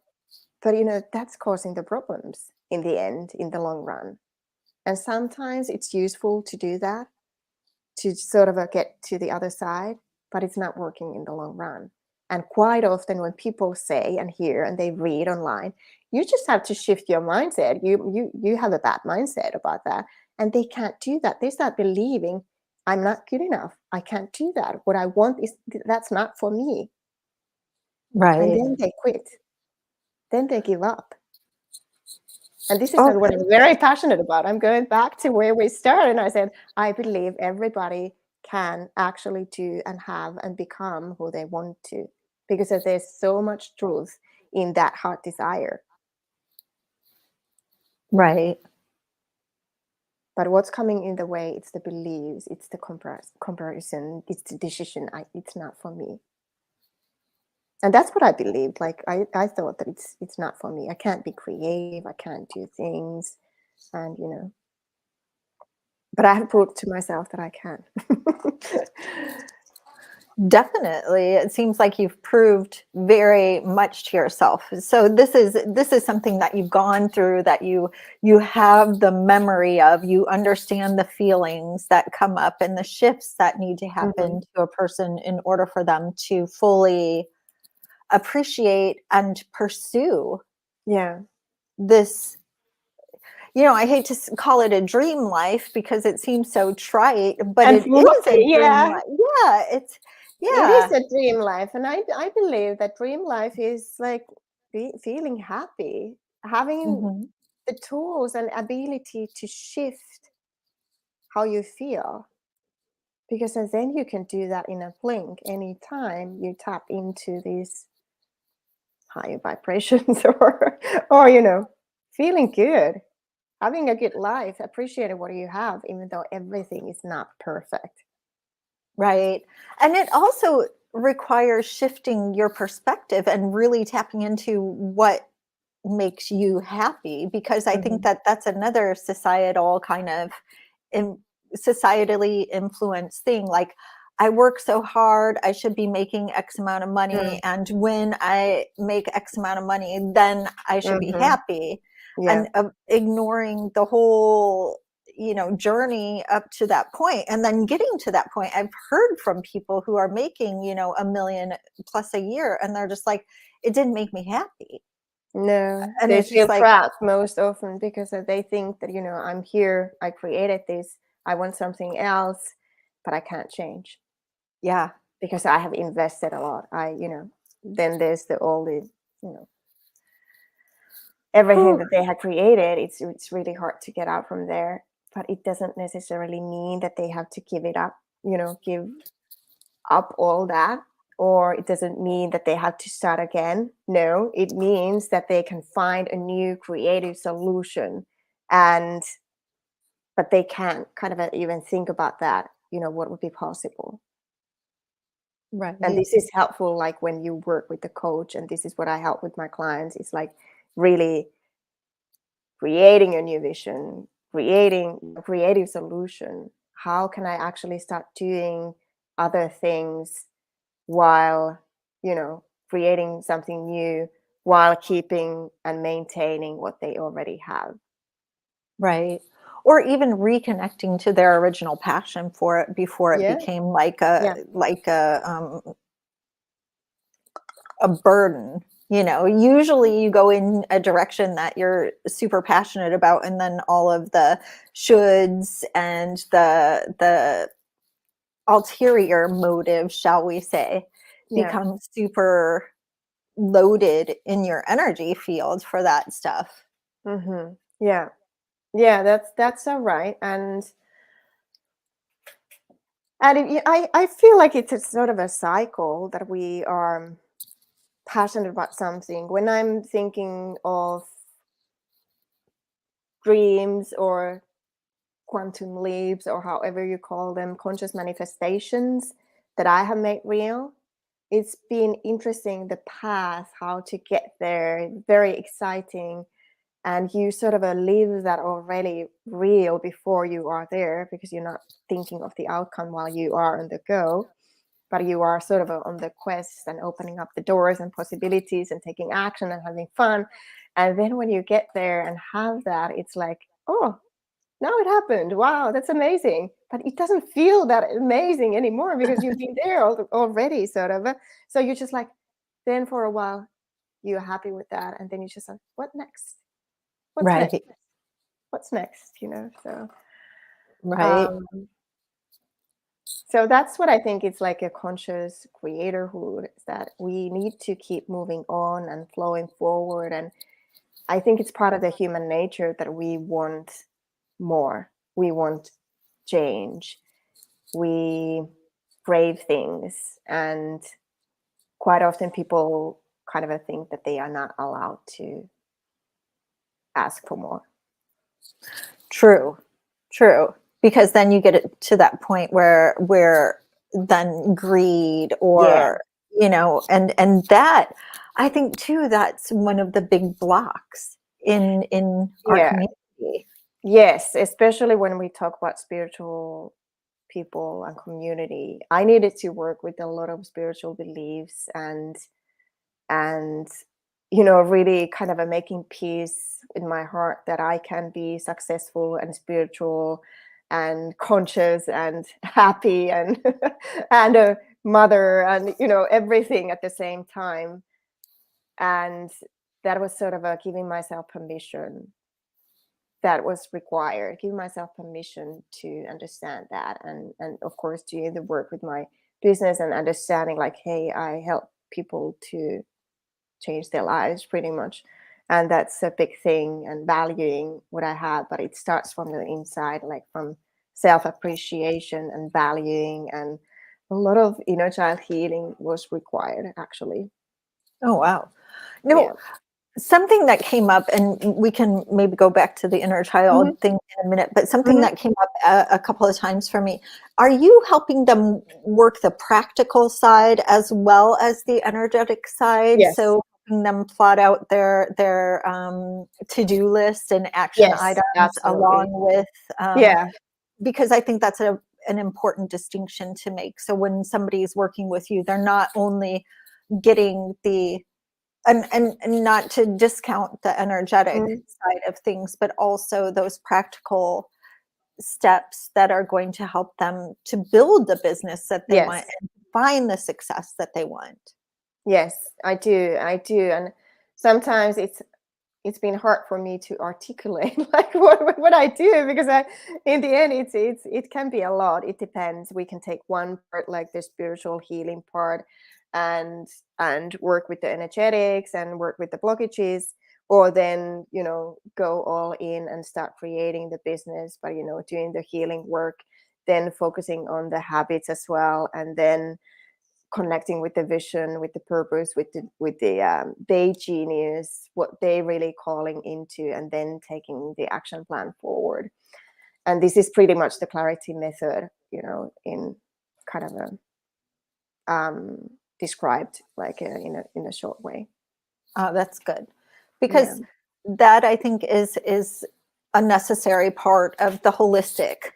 But that's causing the problems in the end, in the long run. And sometimes it's useful to do that, to sort of get to the other side, but it's not working in the long run. And quite often when people say and hear and they read online, you just have to shift your mindset. You have a bad mindset about that. And they can't do that. They start believing, I'm not good enough. I can't do that. What I want is, that's not for me. And right. then they quit. Then they give up. And this is Oh, what I'm very passionate about. I'm going back to where we started. And I said, I believe everybody can actually do and have and become who they want to, because there's so much truth in that heart desire. right. But what's coming in the way, it's the beliefs, it's the comparison, it's the decision. It's not for me. And that's what I believed. Like I thought that it's not for me. I can't be creative. I can't do things. And but I have proved to myself that I can. Definitely. It seems like you've proved very much to yourself. So this is something that you've gone through, that you have the memory of, you understand the feelings that come up and the shifts that need to Mhm. happen to a person in order for them to fully appreciate and pursue Yeah. this. I hate to call it a dream life because it seems so trite, but And it is a dream yeah, life. Yeah, it's it is yeah. a dream life. And I believe that dream life is like feeling happy, having Mhm. the tools and ability to shift how you feel. Because then you can do that in a blink anytime you tap into these higher vibrations or feeling good, having a good life, appreciating what you have, even though everything is not perfect. Right. And it also requires shifting your perspective and really tapping into what makes you happy, because I think Mhm. that that's another societal kind of societally influenced thing. Like, I work so hard, I should be making X amount of money, Mm. and when I make X amount of money, then I should be Mhm. happy. Yeah. And ignoring the whole, journey up to that point, and then getting to that point. I've heard from people who are making, 1 million plus a year, and they're just like, it didn't make me happy. No, And they it's just feel like, trapped most often because they think that, I'm here, I created this, I want something else, but I can't change yeah, because I have invested a lot. Then there's all the, you know, everything whew, that they had created. It's really hard to get out from there, but it doesn't necessarily mean that they have to give it up, give up all that, or it doesn't mean that they have to start again. No, it means that they can find a new creative solution. And but they can't kind of even think about that, what would be possible. And right, this is helpful, like when you work with the coach, and this is what I help with my clients. It's like really creating a new vision, creating a creative solution. How can I actually start doing other things while, creating something new, while keeping and maintaining what they already have? right. Or even reconnecting to their original passion for it before it Yeah. became like a Yeah. a burden. Usually you go in a direction that you're super passionate about, and then all of the shoulds and the ulterior motive, shall we say, Yeah. become super loaded in your energy field for that stuff. Yeah. Yeah, that's all right. I feel like it's a sort of a cycle that we are passionate about something. When I'm thinking of dreams or quantum leaps, or however you call them, conscious manifestations that I have made real, it's been interesting the path, how to get there, very exciting. And you sort of live that already real before you are there, because you're not thinking of the outcome while you are on the go, but you are sort of on the quest and opening up the doors and possibilities and taking action and having fun. And then when you get there and have that, it's like, oh, now it happened. Wow, that's amazing. But it doesn't feel that amazing anymore because you've been there already, sort of. So you're just like, then for a while, you're happy with that. And then you're just like, what next? What's next? Right, What's next? right. Um, so that's what I think. It's like a conscious creatorhood, is that we need to keep moving on and flowing forward. And I think it's part of the human nature that we want more. We want change. We crave things. And quite often people kind of think that they are not allowed to ask for more. True, true. Because then you get it to that point where then greed, Yeah. or and that, I think too, that's one of the big blocks in our Yeah. community. Yes. Especially when we talk about spiritual people and community. I needed to work with a lot of spiritual beliefs, and really kind of a making peace in my heart that I can be successful and spiritual and conscious and happy and and a mother and everything at the same time. And that was sort of a giving myself permission, that was required, giving myself permission to understand that, and of course doing the work with my business and understanding, like, hey, I help people to change their lives pretty much. And that's a big thing, and valuing what I have. But it starts from the inside, like from self appreciation and valuing, and a lot of inner child healing was required, actually. Oh, wow. Yeah. No, something that came up, and we can maybe go back to the inner Hmm. child thing in a minute, but something Hmm. that came up a couple of times for me. Are you helping them work the practical side as well as the energetic side? Yes. So helping them plot out their to-do list and action Yes, items along absolutely. with, Yeah. because I think that's an important distinction to make. So when somebody is working with you, they're not only getting the, and not to discount the energetic Mhm. side of things, but also those practical steps that are going to help them to build the business that they want Yes. and find the success that they want. Yes, I do. I do. And sometimes it's been hard for me to articulate like what I do, because I in the end it can be a lot. It depends. We can take one part, like the spiritual healing part, and work with the energetics and work with the blockages, or then go all in and start creating the business by doing the healing work, then focusing on the habits as well, and then connecting with the vision, with the purpose, with the day genius, what they really calling into, and then taking the action plan forward. And this is pretty much the clarity method, in kind of described like in a short way. That's good, because Yeah. that I think is a necessary part of the holistic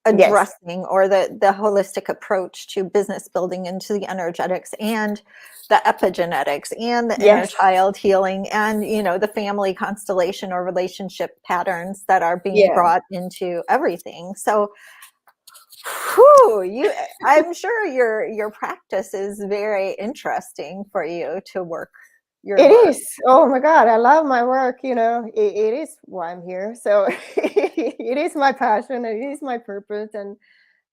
Yes. addressing, or the holistic approach to business building, into the energetics and the epigenetics and the inner Yes. child healing, and the family constellation or relationship patterns that are being Yeah. brought into everything. So whew, I'm sure your practice is very interesting for you to work your It work. is. Oh my God, I love my work. It is why I'm here. So it is my passion. It is my purpose, and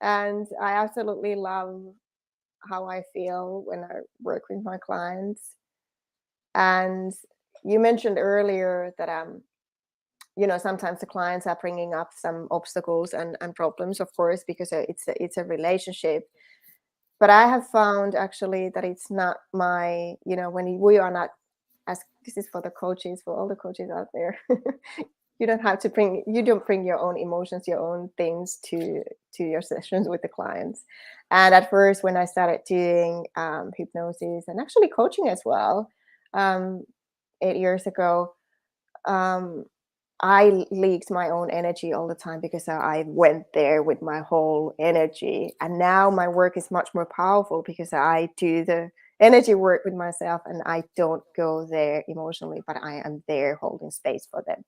I absolutely love how I feel when I work with my clients. And you mentioned earlier that sometimes the clients are bringing up some obstacles and problems, of course, because it's a relationship. But I have found actually that it's not when we are not, as this is for the coaches, for all the coaches out there. You don't bring your own emotions, your own things to your sessions with the clients. And at first, when I started doing hypnosis and actually coaching as well, um, 8 years ago, um, I leaked my own energy all the time because I went there with my whole energy. And now my work is much more powerful because I do the energy work with myself, and I don't go there emotionally, but I am there holding space for them.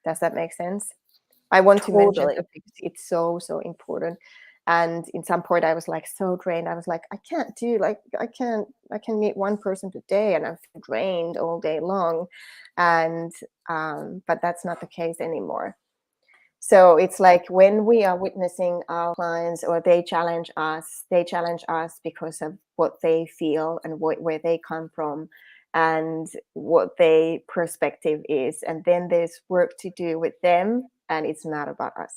Does that make sense? I want to mention Totally. that because it's so, so important. And in some point I was like so drained. I was like, I can meet one person today and I feel drained all day long. And but that's not the case anymore. So it's like when we are witnessing our clients, or they challenge us because of what they feel and where they come from and what their perspective is. And then there's work to do with them, and it's not about us.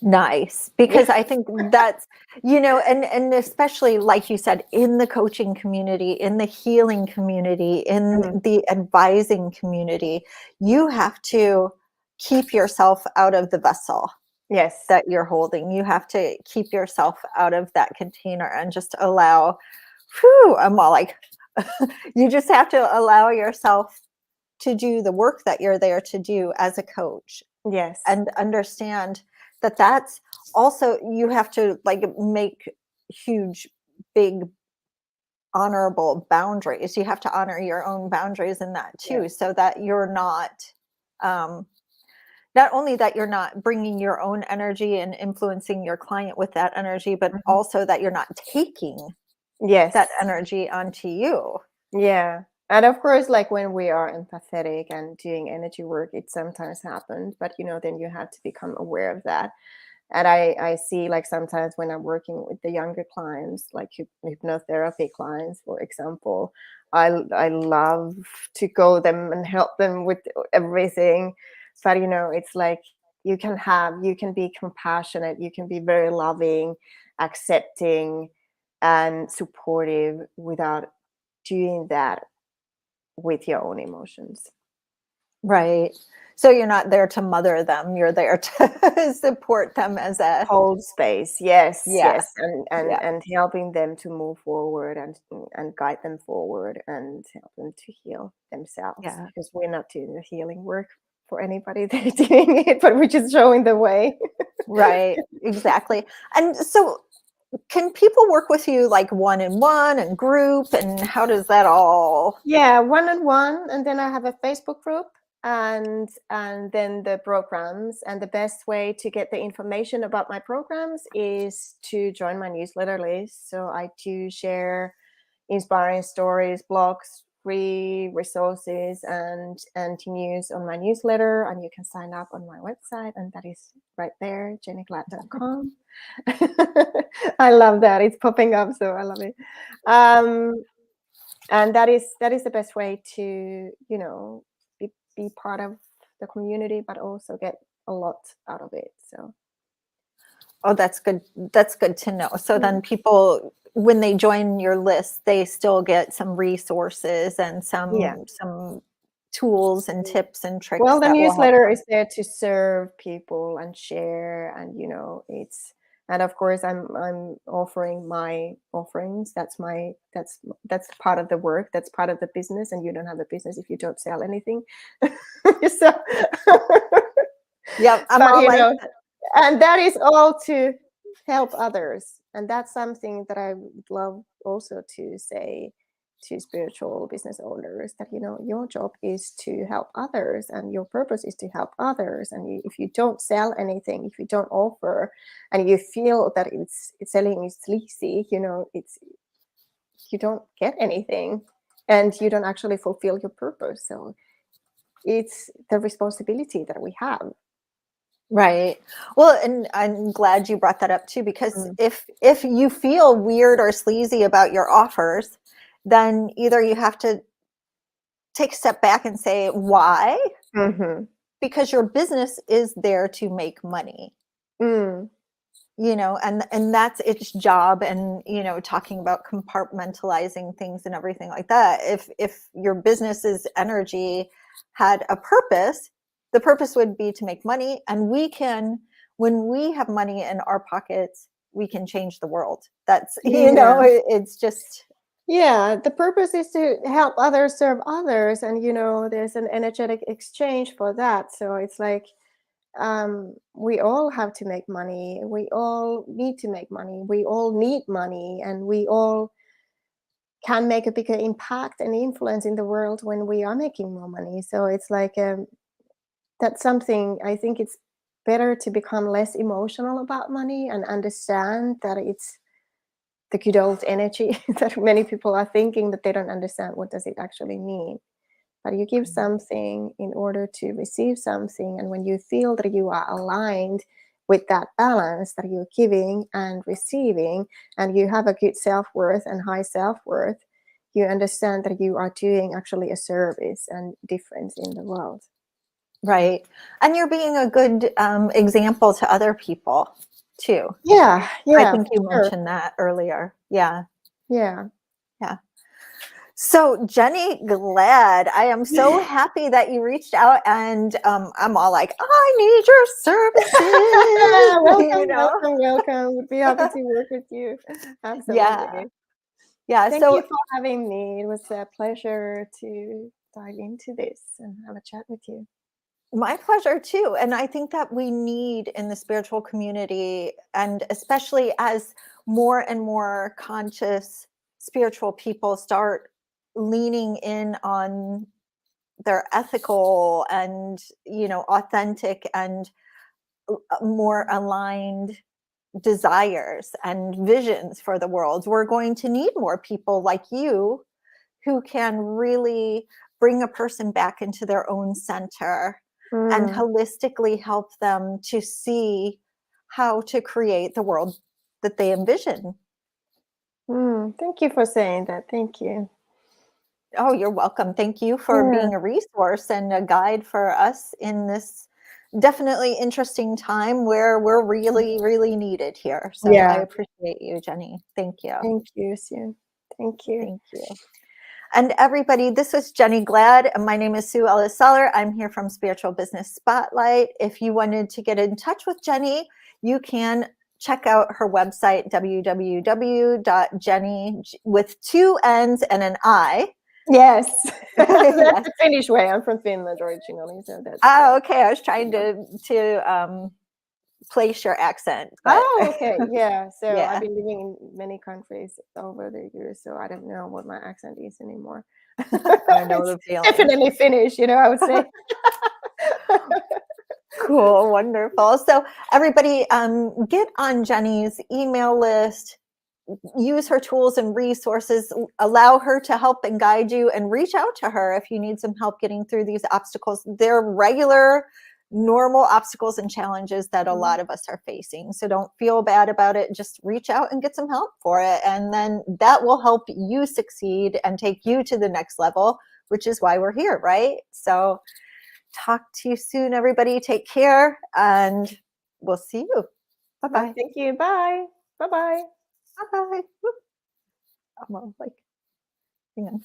Nice, Yeah. because I think that's, and especially like you said, in the coaching community, in the healing community, in Mhm. the advising community, you have to keep yourself out of the vessel Yes. that you're holding. You have to keep yourself out of that container and just allow, whew, I'm all like, you just have to allow yourself to do the work that you're there to do as a coach, Yes. and understand that that's also, you have to like make huge, big, honorable boundaries. You have to honor your own boundaries in that too, Yes. so that you're um, not only that you're not bringing your own energy and influencing your client with that energy, but Mhm. also that you're not taking that Yes. energy onto you. Yeah. And of course, like when we are empathetic and doing energy work, it sometimes happens, but then you have to become aware of that. And I see, like, sometimes when I'm working with the younger clients, like hypnotherapy clients, for example, I love to go them and help them with everything. But it's like you can be compassionate, you can be very loving, accepting, and supportive without doing that with your own emotions. Right. So you're not there to mother them, you're there to support them as a Hold space, yes, yeah, yes, and yeah, helping them to move forward and guide them forward and help them to heal themselves, yeah. because we're not doing the healing work for anybody. They're doing it, but we're just showing the way. Right, exactly. And so can people work with you like one-on-one and group, and how does that all Yeah, one-on-one, and then I have a Facebook group, and then the programs. And the best way to get the information about my programs is to join my newsletter list. So I do share inspiring stories, blogs, free resources, and news on my newsletter. And you can sign up on my website, and that is right there, jenniglad.com. I love that. It's popping up, so I love it. And that is the best way to, be part of the community, but also get a lot out of it. So oh, that's good. That's good to know. So mm, then people, when they join your list, they still get some resources and yeah. some tools and Mm. tips and tricks Well, the that will help newsletter them. is there to serve people and share, and it's, and of course I'm offering my offerings. That's part of the work. That's part of the business, and you don't have a business if you don't sell anything. So, Yep, I'm but all like, and that is all to help others, and that's something that I would love also to say to spiritual business owners, that your job is to help others, and your purpose is to help others. And if you don't sell anything, if you don't offer, and you feel that it's selling is sleazy, it's you don't get anything, and you don't actually fulfill your purpose. So it's the responsibility that we have. right. Well, and I'm glad you brought that up too, because Mm. if you feel weird or sleazy about your offers, then either you have to take a step back and say why, Mhm. because your business is there to make money. Mm. And that's its job. And talking about compartmentalizing things and everything like that, if your business's energy had a purpose, the purpose would be to make money. And when we have money in our pockets, we can change the world. That's Yeah. it's just Yeah, the purpose is to help others serve others, and there's an energetic exchange for that. So it's like, we all have to make money. We all need to make money. We all need money, and we all can make a bigger impact and influence in the world when we are making more money. So it's like, that's something I think it's better to become less emotional about money and understand that it's the good old energy that many people are thinking that they don't understand what does it actually mean. But you give something in order to receive something, and when you feel that you are aligned with that balance, that you're giving and receiving, and you have a good self-worth and high self-worth, you understand that you are doing actually a service and difference in the world. right. And you're being a good example to other people too. Yeah, I yeah, think for you sure. mentioned that earlier. Yeah. Yeah. Yeah. So, Jenni Glad, I am so happy that you reached out, and I'm all like, I need your services, Welcome, welcome, welcome. Would be happy to work with you. Yeah. Absolutely. Yeah. Thank you So, for having me. It was a pleasure to dive into this and have a chat with you. my pleasure too. And I think that we need in the spiritual community, and especially as more and more conscious spiritual people start leaning in on their ethical and, authentic and more aligned desires and visions for the world, we're going to need more people like you who can really bring a person back into their own center and Mm, holistically help them to see how to create the world that they envision. Thank you for saying that. Thank you. Oh, you're welcome. Thank you for Yeah. being a resource and a guide for us in this definitely interesting time where we're really, really needed here. So I Yeah. appreciate you, Jenni. Thank you. Thank you, Sue. Thank you. Thank you. And everybody, this was Jenni Glad. My name is Sue Ellis-Saller. I'm here from Spiritual Business Spotlight. If you wanted to get in touch with Jenni, you can check out her website, www.jenni, with 2 N's and an I. Yes. That's Yes. the Finnish way. I'm from Finland originally, so that's Oh, okay. I was trying to place your accent, but oh, okay. Yeah. So yeah. I've been living in many countries over the years, so I don't know what my accent is anymore. I know It's the feeling. definitely Finnish, I would say. Cool, wonderful. So everybody, get on Jenni's email list, use her tools and resources, allow her to help and guide you, and reach out to her if you need some help getting through these obstacles. They're regular, normal obstacles and challenges that a lot of us are facing. So don't feel bad about it. Just reach out and get some help for it. And then that will help you succeed and take you to the next level, which is why we're here, right? So talk to you soon, everybody. Take care, and we'll see you. Bye-bye. Thank you. Bye. Bye-bye. Bye-bye. I'm all like, hang on.